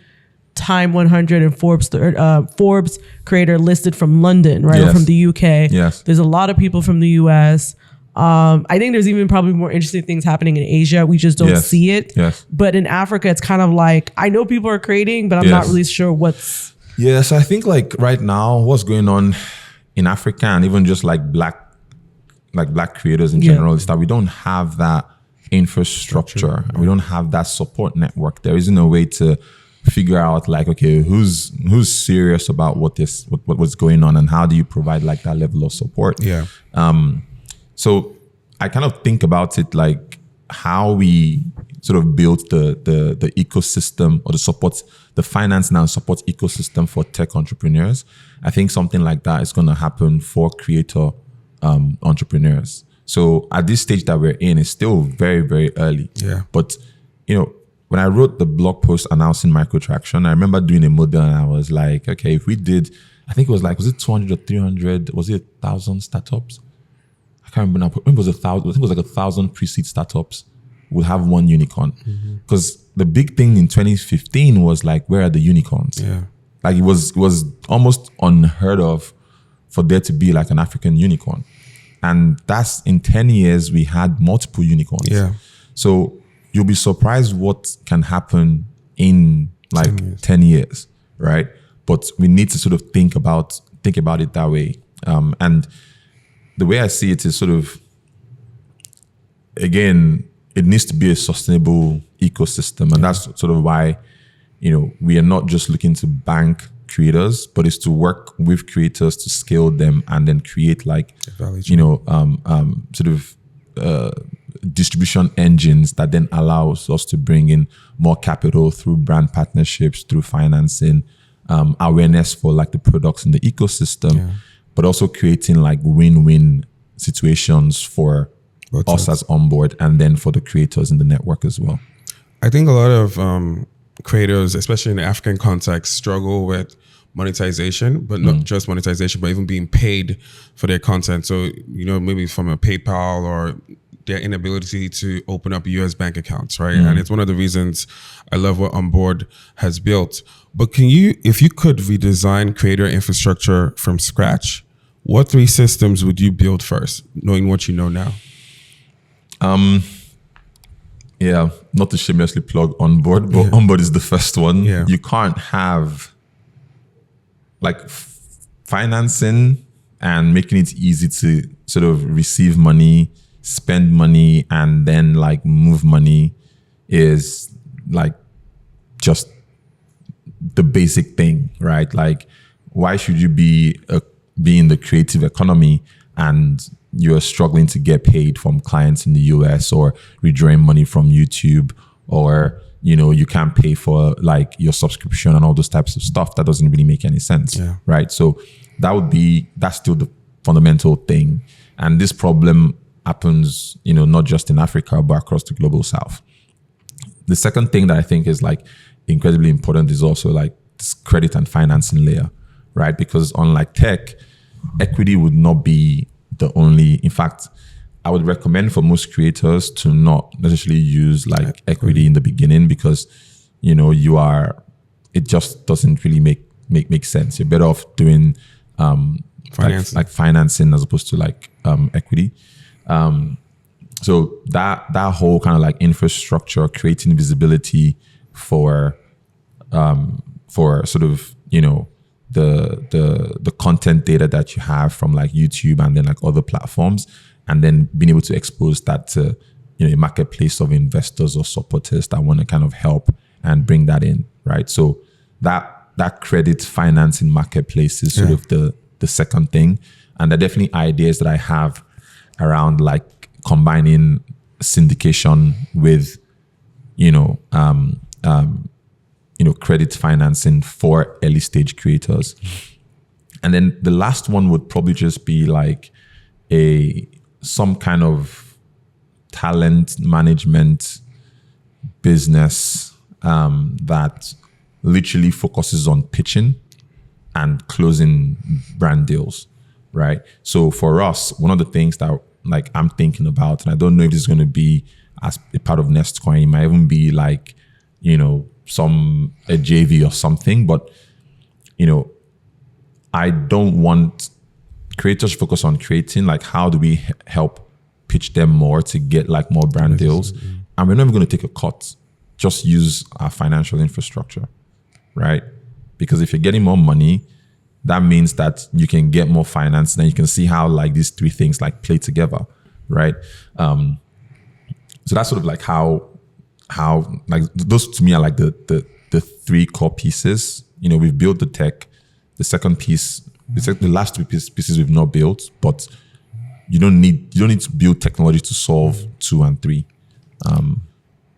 Time 100 and Forbes creator listed from London, right? Or Yes. from the UK. Yes. There's a lot of people from the US. I think there's even probably more interesting things happening in Asia. We just don't Yes. see it. Yes. But in Africa, it's kind of like, I know people are creating, but I'm not Yes. really sure what's. Yeah, so I think like right now, what's going on in Africa and even just like black creators in Yeah. general is that we don't have that infrastructure. We don't have that support network. There isn't a way to figure out like, okay, who's serious about what's going on, and how do you provide like that level of support? Yeah. So I kind of think about it like how we sort of built the ecosystem or the finance and support ecosystem for tech entrepreneurs. I think something like that is going to happen for creator entrepreneurs. So at this stage that we're in, it's still very, very early. Yeah. But, when I wrote the blog post announcing microtraction, I remember doing a model and I was like, okay, if we did, I think it was 200 or 300, was it 1,000 startups? I can't remember now. I think it was 1,000. I think it was like 1,000 pre-seed startups would have one unicorn. Because the big thing in 2015 was like, where are the unicorns? Yeah. Like it was almost unheard of for there to be like an African unicorn. And that's in 10 years, we had multiple unicorns. Yeah. So you'll be surprised what can happen in like 10 years, right? But we need to sort of think about it that way. And the way I see it is sort of, again, it needs to be a sustainable ecosystem. And that's sort of why, we are not just looking to bank creators, but it's to work with creators to scale them and then create like, sort of distribution engines that then allows us to bring in more capital through brand partnerships, through financing, awareness for like the products in the ecosystem, but also creating like win-win situations for us as Onboard and then for the creators in the network as well. I think a lot of creators, especially in the African context, struggle with monetization, but not just monetization, but even being paid for their content. So, maybe from a PayPal or their inability to open up US bank accounts, right? And it's one of the reasons I love what Onboard has built. But if you could redesign creator infrastructure from scratch, what 3 systems would you build first, knowing what you know now? Yeah, not to shamelessly plug Onboard, but Onboard is the first one. Yeah. You can't have like financing and making it easy to sort of receive money, spend money, and then like move money is like just the basic thing, right? Like, why should you be in the creative economy and you're struggling to get paid from clients in the US, or withdrawing money from YouTube, or you can't pay for like your subscription and all those types of stuff? That doesn't really make any sense, right? So that's still the fundamental thing. And this problem happens, not just in Africa, but across the global South. The second thing that I think is like incredibly important is also like this credit and financing layer, right? Because unlike tech, equity would not be the only, in fact, I would recommend for most creators to not necessarily use like equity in the beginning, because, it just doesn't really make sense. You're better off doing financing. Like financing as opposed to like equity. So that whole kind of like infrastructure, creating visibility for sort of, the content data that you have from like YouTube and then like other platforms, and then being able to expose that to, a marketplace of investors or supporters that want to kind of help and bring that in, right? So that credit financing marketplace is sort of the second thing. And there are definitely ideas that I have around like combining syndication with, credit financing for early stage creators. And then the last one would probably just be like some kind of talent management business that literally focuses on pitching and closing brand deals, right? So for us, one of the things that like I'm thinking about, and I don't know if this is going to be as a part of Nestcoin, it might even be like, a JV or something, but I don't want creators to focus on creating, like, how do we help pitch them more to get like more brand deals, and we're never going to take a cut. Just use our financial infrastructure, right? Because if you're getting more money, that means that you can get more finance. Then you can see how like these three things like play together, right? So that's sort of like how like those to me are like the three core pieces. We've built the tech. The second piece, the last two pieces we've not built, but you don't need to build technology to solve 2 and 3.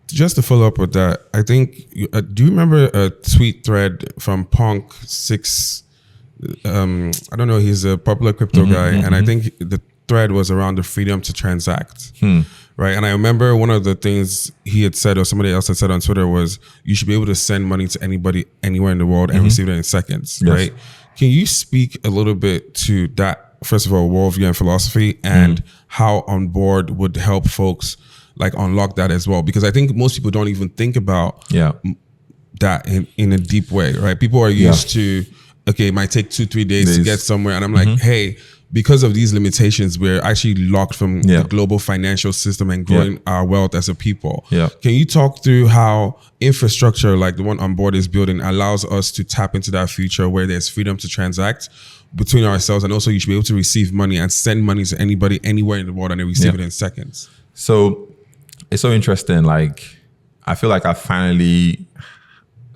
Just to follow up with that, I think, do you remember a tweet thread from Punk 6? I don't know, he's a popular crypto guy, and I think the thread was around the freedom to transact, right? And I remember one of the things he had said, or somebody else had said on Twitter, was you should be able to send money to anybody anywhere in the world and receive it in seconds, right? Can you speak a little bit to that, first of all, worldview and philosophy, and how Onboard would help folks like unlock that as well? Because I think most people don't even think about that in a deep way, right? People are used to, okay, it might take 2-3 days to get somewhere. And I'm like, hey, because of these limitations, we're actually locked from the global financial system and growing our wealth as a people. Can you talk through how infrastructure like the one Onboard is building allows us to tap into that future where there's freedom to transact between ourselves, and also you should be able to receive money and send money to anybody anywhere in the world and they receive it in seconds? So it's so interesting. Like, I feel like I finally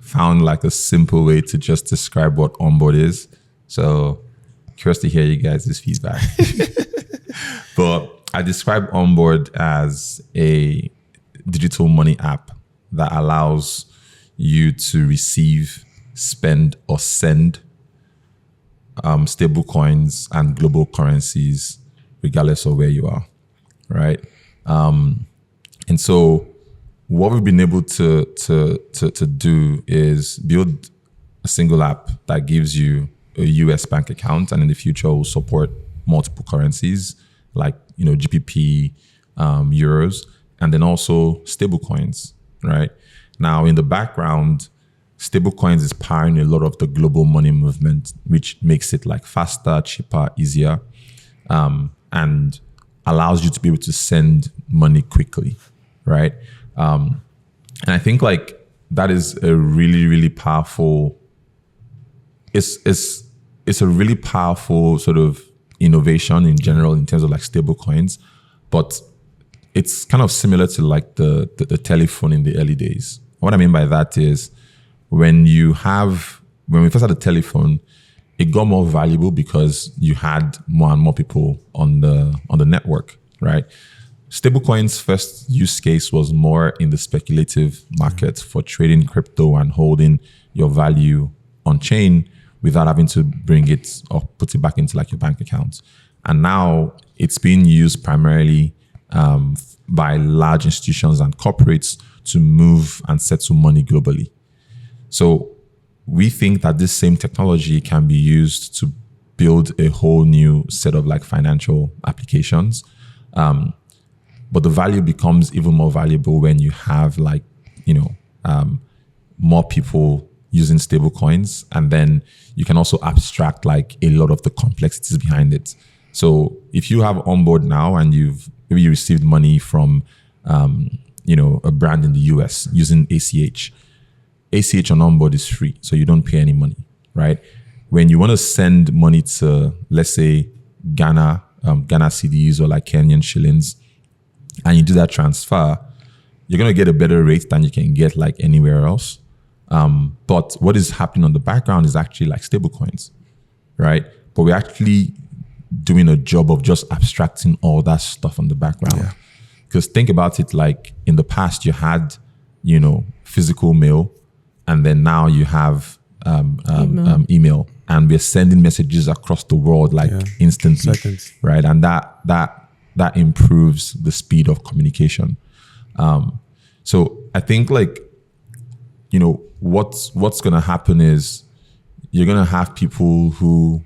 found like a simple way to just describe what Onboard is. So curious to hear you guys' feedback. But I describe Onboard as a digital money app that allows you to receive, spend, or send stable coins and global currencies, regardless of where you are, right? And so what we've been able to do is build a single app that gives you a US bank account, and in the future will support multiple currencies like GBP, euros, and then also stablecoins, right? Now in the background, stablecoins is powering a lot of the global money movement, which makes it like faster, cheaper, easier, and allows you to be able to send money quickly, right? And I think like that is a really, really powerful. It's a really powerful sort of innovation in general in terms of like stable coins, but it's kind of similar to like the telephone in the early days. What I mean by that is when we first had the telephone, it got more valuable because you had more and more people on the network, right? Stablecoins' first use case was more in the speculative market for trading crypto and holding your value on chain without having to bring it or put it back into like your bank account. And now it's being used primarily by large institutions and corporates to move and settle money globally. So we think that this same technology can be used to build a whole new set of like financial applications. But the value becomes even more valuable when you have like, more people using stable coins, and then you can also abstract like a lot of the complexities behind it. So if you have Onboard now and you received money from a brand in the US using ACH on Onboard is free, so you don't pay any money, right? When you want to send money to, let's say, Ghana cedis or like Kenyan shillings, and you do that transfer, you're going to get a better rate than you can get like anywhere else. But what is happening on the background is actually like stable coins, right? But we're actually doing a job of just abstracting all that stuff on the background. Because think about it, like in the past you had, physical mail, and then now you have email, and we're sending messages across the world like instantly, seconds, right? And that improves the speed of communication. So I think like, what's going to happen is you're going to have people who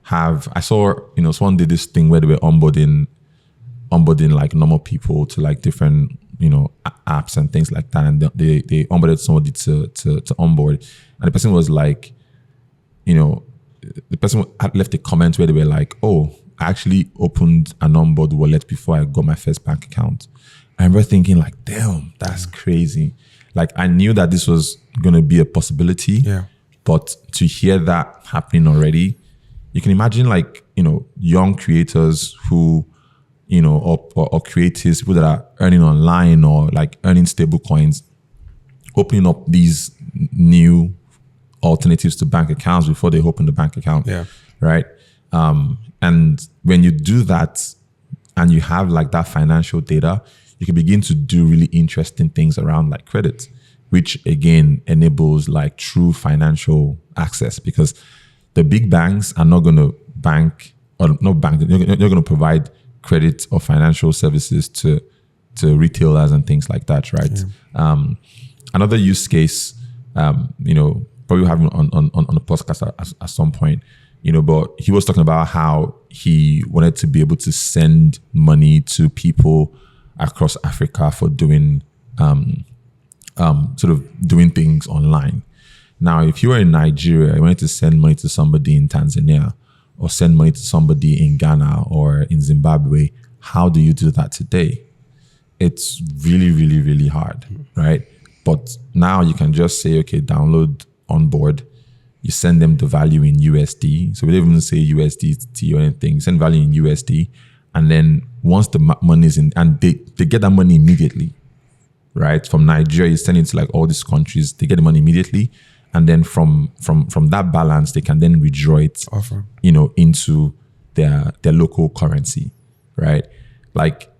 have, I saw, someone did this thing where they were onboarding like normal people to like different apps and things like that, and they onboarded somebody to onboard, and the person was like, the person had left a comment where they were like, oh, I actually opened an onboard wallet before I got my first bank account. I remember thinking like, damn, that's crazy. Like, I knew that this was going to be a possibility, but to hear that happening already, you can imagine like, young creators who, or creatives, people that are earning online or like earning stable coins, opening up these new alternatives to bank accounts before they open the bank account. Yeah. Right. And when you do that and you have like that financial data, you can begin to do really interesting things around like credit, which again enables like true financial access, because the big banks are not going to they're not going to provide credit or financial services to retailers and things like that, right? Yeah. Another use case, probably having on the podcast at some point, but he was talking about how he wanted to be able to send money to people across Africa for doing sort of doing things online. Now, if you were in Nigeria, you wanted to send money to somebody in Tanzania or send money to somebody in Ghana or in Zimbabwe, how do you do that today? It's really, really, really hard, right? But now you can just say, okay, download Onboard. You send them the value in USD. So we don't even say USDT or anything. You send value in USD. And then once the money is in, and they get that money immediately, right? From Nigeria, you send it to like all these countries, they get the money immediately. And then from that balance, they can then withdraw it, into their local currency, right? Like,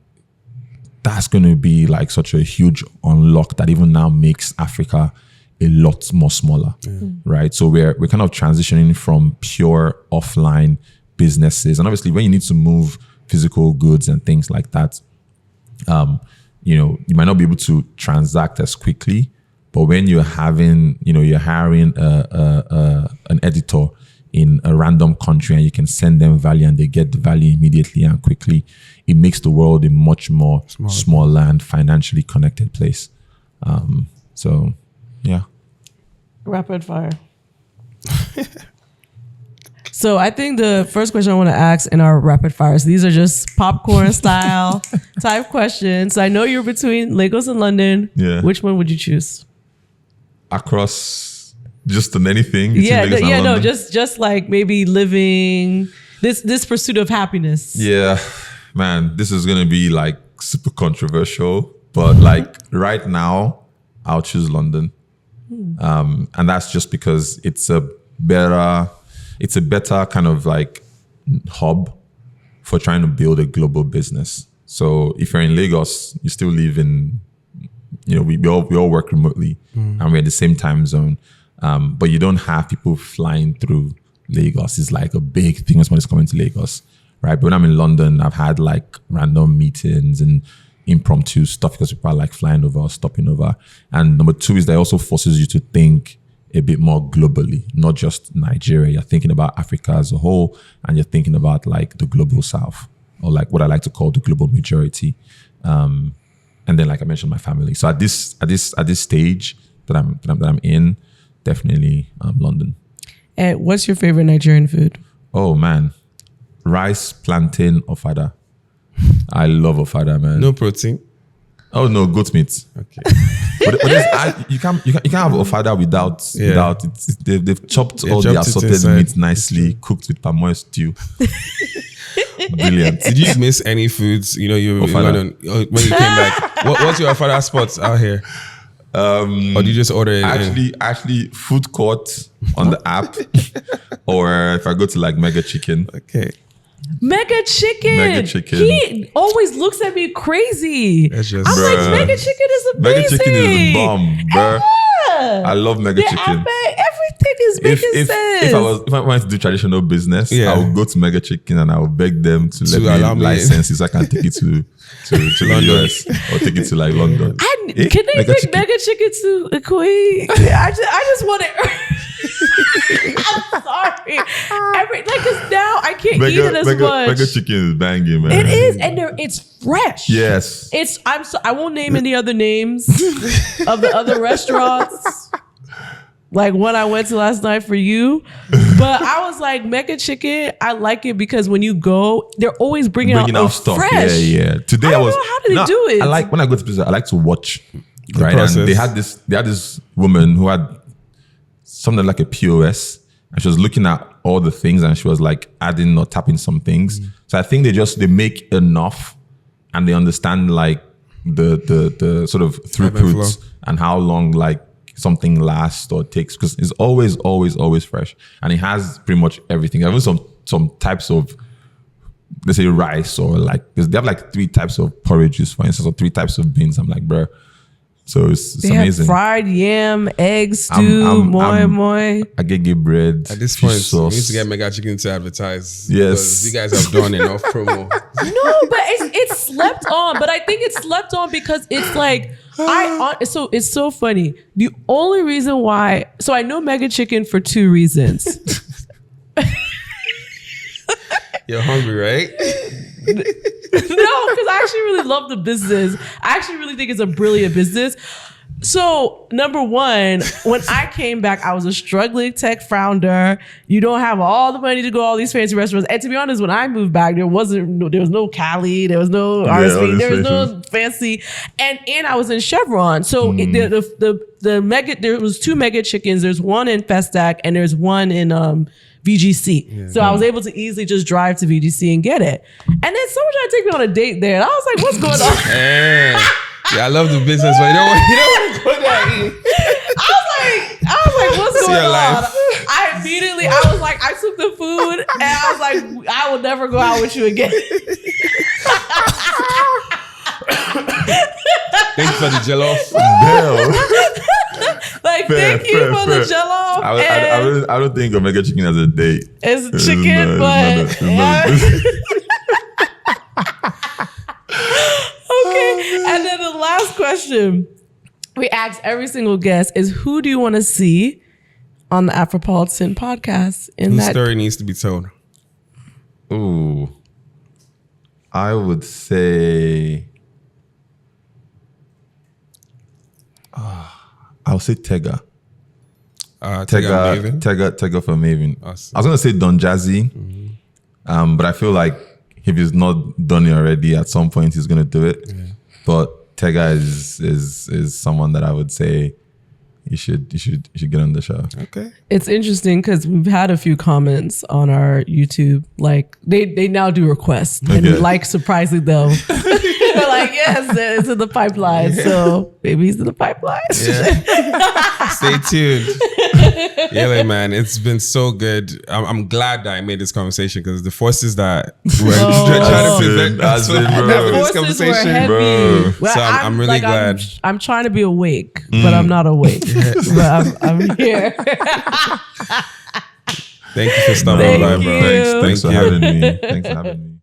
that's going to be like such a huge unlock that even now makes Africa a lot more smaller, right? So we're kind of transitioning from pure offline businesses. And obviously when you need to move physical goods and things like that, you might not be able to transact as quickly, but when you're hiring an editor in a random country and you can send them value and they get the value immediately and quickly, it makes the world a much more smaller and financially connected place. So, yeah. Rapid fire. So I think the first question I want to ask in our rapid fires, these are just popcorn style type questions. So I know you're between Lagos and London. Yeah. Which one would you choose? Across just on anything? Just like maybe living this pursuit of happiness. Yeah, man, this is gonna be like super controversial, but like right now, I'll choose London, and that's just because it's a better kind of like hub for trying to build a global business. So if you're in Lagos, you still live in, we all work remotely and we're in the same time zone. But you don't have people flying through Lagos. It's like a big thing when somebody's coming to Lagos, right? But when I'm in London, I've had like random meetings and impromptu stuff because people are like flying over or stopping over. And number two is that it also forces you to think a bit more globally, not just Nigeria. You're thinking about Africa as a whole, and you're thinking about like the global south, or like what I like to call the global majority. And then, like I mentioned, my family. So at this stage that I'm in, definitely London. And what's your favorite Nigerian food? Oh man, rice, plantain, Ofada. I love Ofada, man. No protein. Oh no, goat meat. Okay. but you can't have Ofada without it. They've chopped all the assorted meat nicely, cooked with palm oil stew. Brilliant. Did you miss any foods? You in London when you came back. What's your Ofada spots out here? Or do you just order it? Actually, food court on the app, or if I go to like Mega Chicken. Okay. Mega Chicken. He always looks at me crazy. That's just, I'm like, Mega Chicken is amazing. Mega Chicken is bomb, bro. Yeah. I love Mega Chicken. Everything is making sense. If I wanted to do traditional business, I would go to Mega Chicken and I would beg them to let me license so I can take it to the US or take it to like London. Can they bring Mega Chicken to Ikoyi? I just want it. I'm sorry. Cause now I can't eat it as much. Mega chicken is banging, man. It is, and it's fresh. Yes. I won't name any other names of the other restaurants. Like one I went to last night for you, but I was like, Mega Chicken, I like it because when you go, they're always bringing out stuff. Fresh. Yeah. Today I was. How did they do it? I like when I go to pizza. I like to watch. Right, process. and they had this woman who had something like a POS, and she was looking at all the things, and she was like adding or tapping some things. So I think they make enough, and they understand like the sort of throughput and how long like something lasts or takes, because it's always fresh, and it has pretty much everything. Even some types of, let's say, rice, or like they have like 3 types of porridges, for instance, or 3 types of beans. I'm like, bro. So it's amazing. Have fried yam, egg stew, moi. Agege bread. At this point, we need to get Mega Chicken to advertise. Yes. Because you guys have done enough promo. No, but it's slept on. But I think it's slept on because it's like, so it's so funny. The only reason why, so I know Mega Chicken for 2 reasons. You're hungry, right? No, because I actually really love the business. I actually really think it's a brilliant business. So, number one, when I came back, I was a struggling tech founder. You don't have all the money to go to all these fancy restaurants. And to be honest, when I moved back, there was no Cali, there was no RSV, there was no fancy. And I was in Chevron. So there was 2 Mega Chickens. There's one in Festac and there's one in VGC. Yeah, so I was able to easily just drive to VGC and get it. And then someone tried to take me on a date there. And I was like, what's going on? Yeah, I love the business, but you don't want to go there. I was like, what's going on? I was like, I took the food and I was like, I will never go out with you again. Thanks for the jollof. Like, thank you for the jollof. I don't think of Mega Chicken as a date. It's chicken, Okay, and then the last question we ask every single guest is, who do you want to see on the Afropolitan podcast? Whose story needs to be told? Ooh, I would say, I'll say Tega. Tega for Mavin. Awesome. I was gonna say Don Jazzy, but I feel like if he's not done it already, at some point he's gonna do it. Yeah. But Tega is someone that I would say you should get on the show. Okay. It's interesting because we've had a few comments on our YouTube. Like they now do requests, and like surprisingly though, they're like, yes, it's in the pipeline. Yeah. So maybe he's in the pipeline. Yeah. Stay tuned. Yele, man, it's been so good. I'm glad that I made this conversation because the forces that were trying to prevent us from having this conversation, bro. Well, so I'm really glad. I'm trying to be awake, but I'm not awake. But I'm here. Thank you for stopping by, bro. Thanks for having me. Thanks for having me.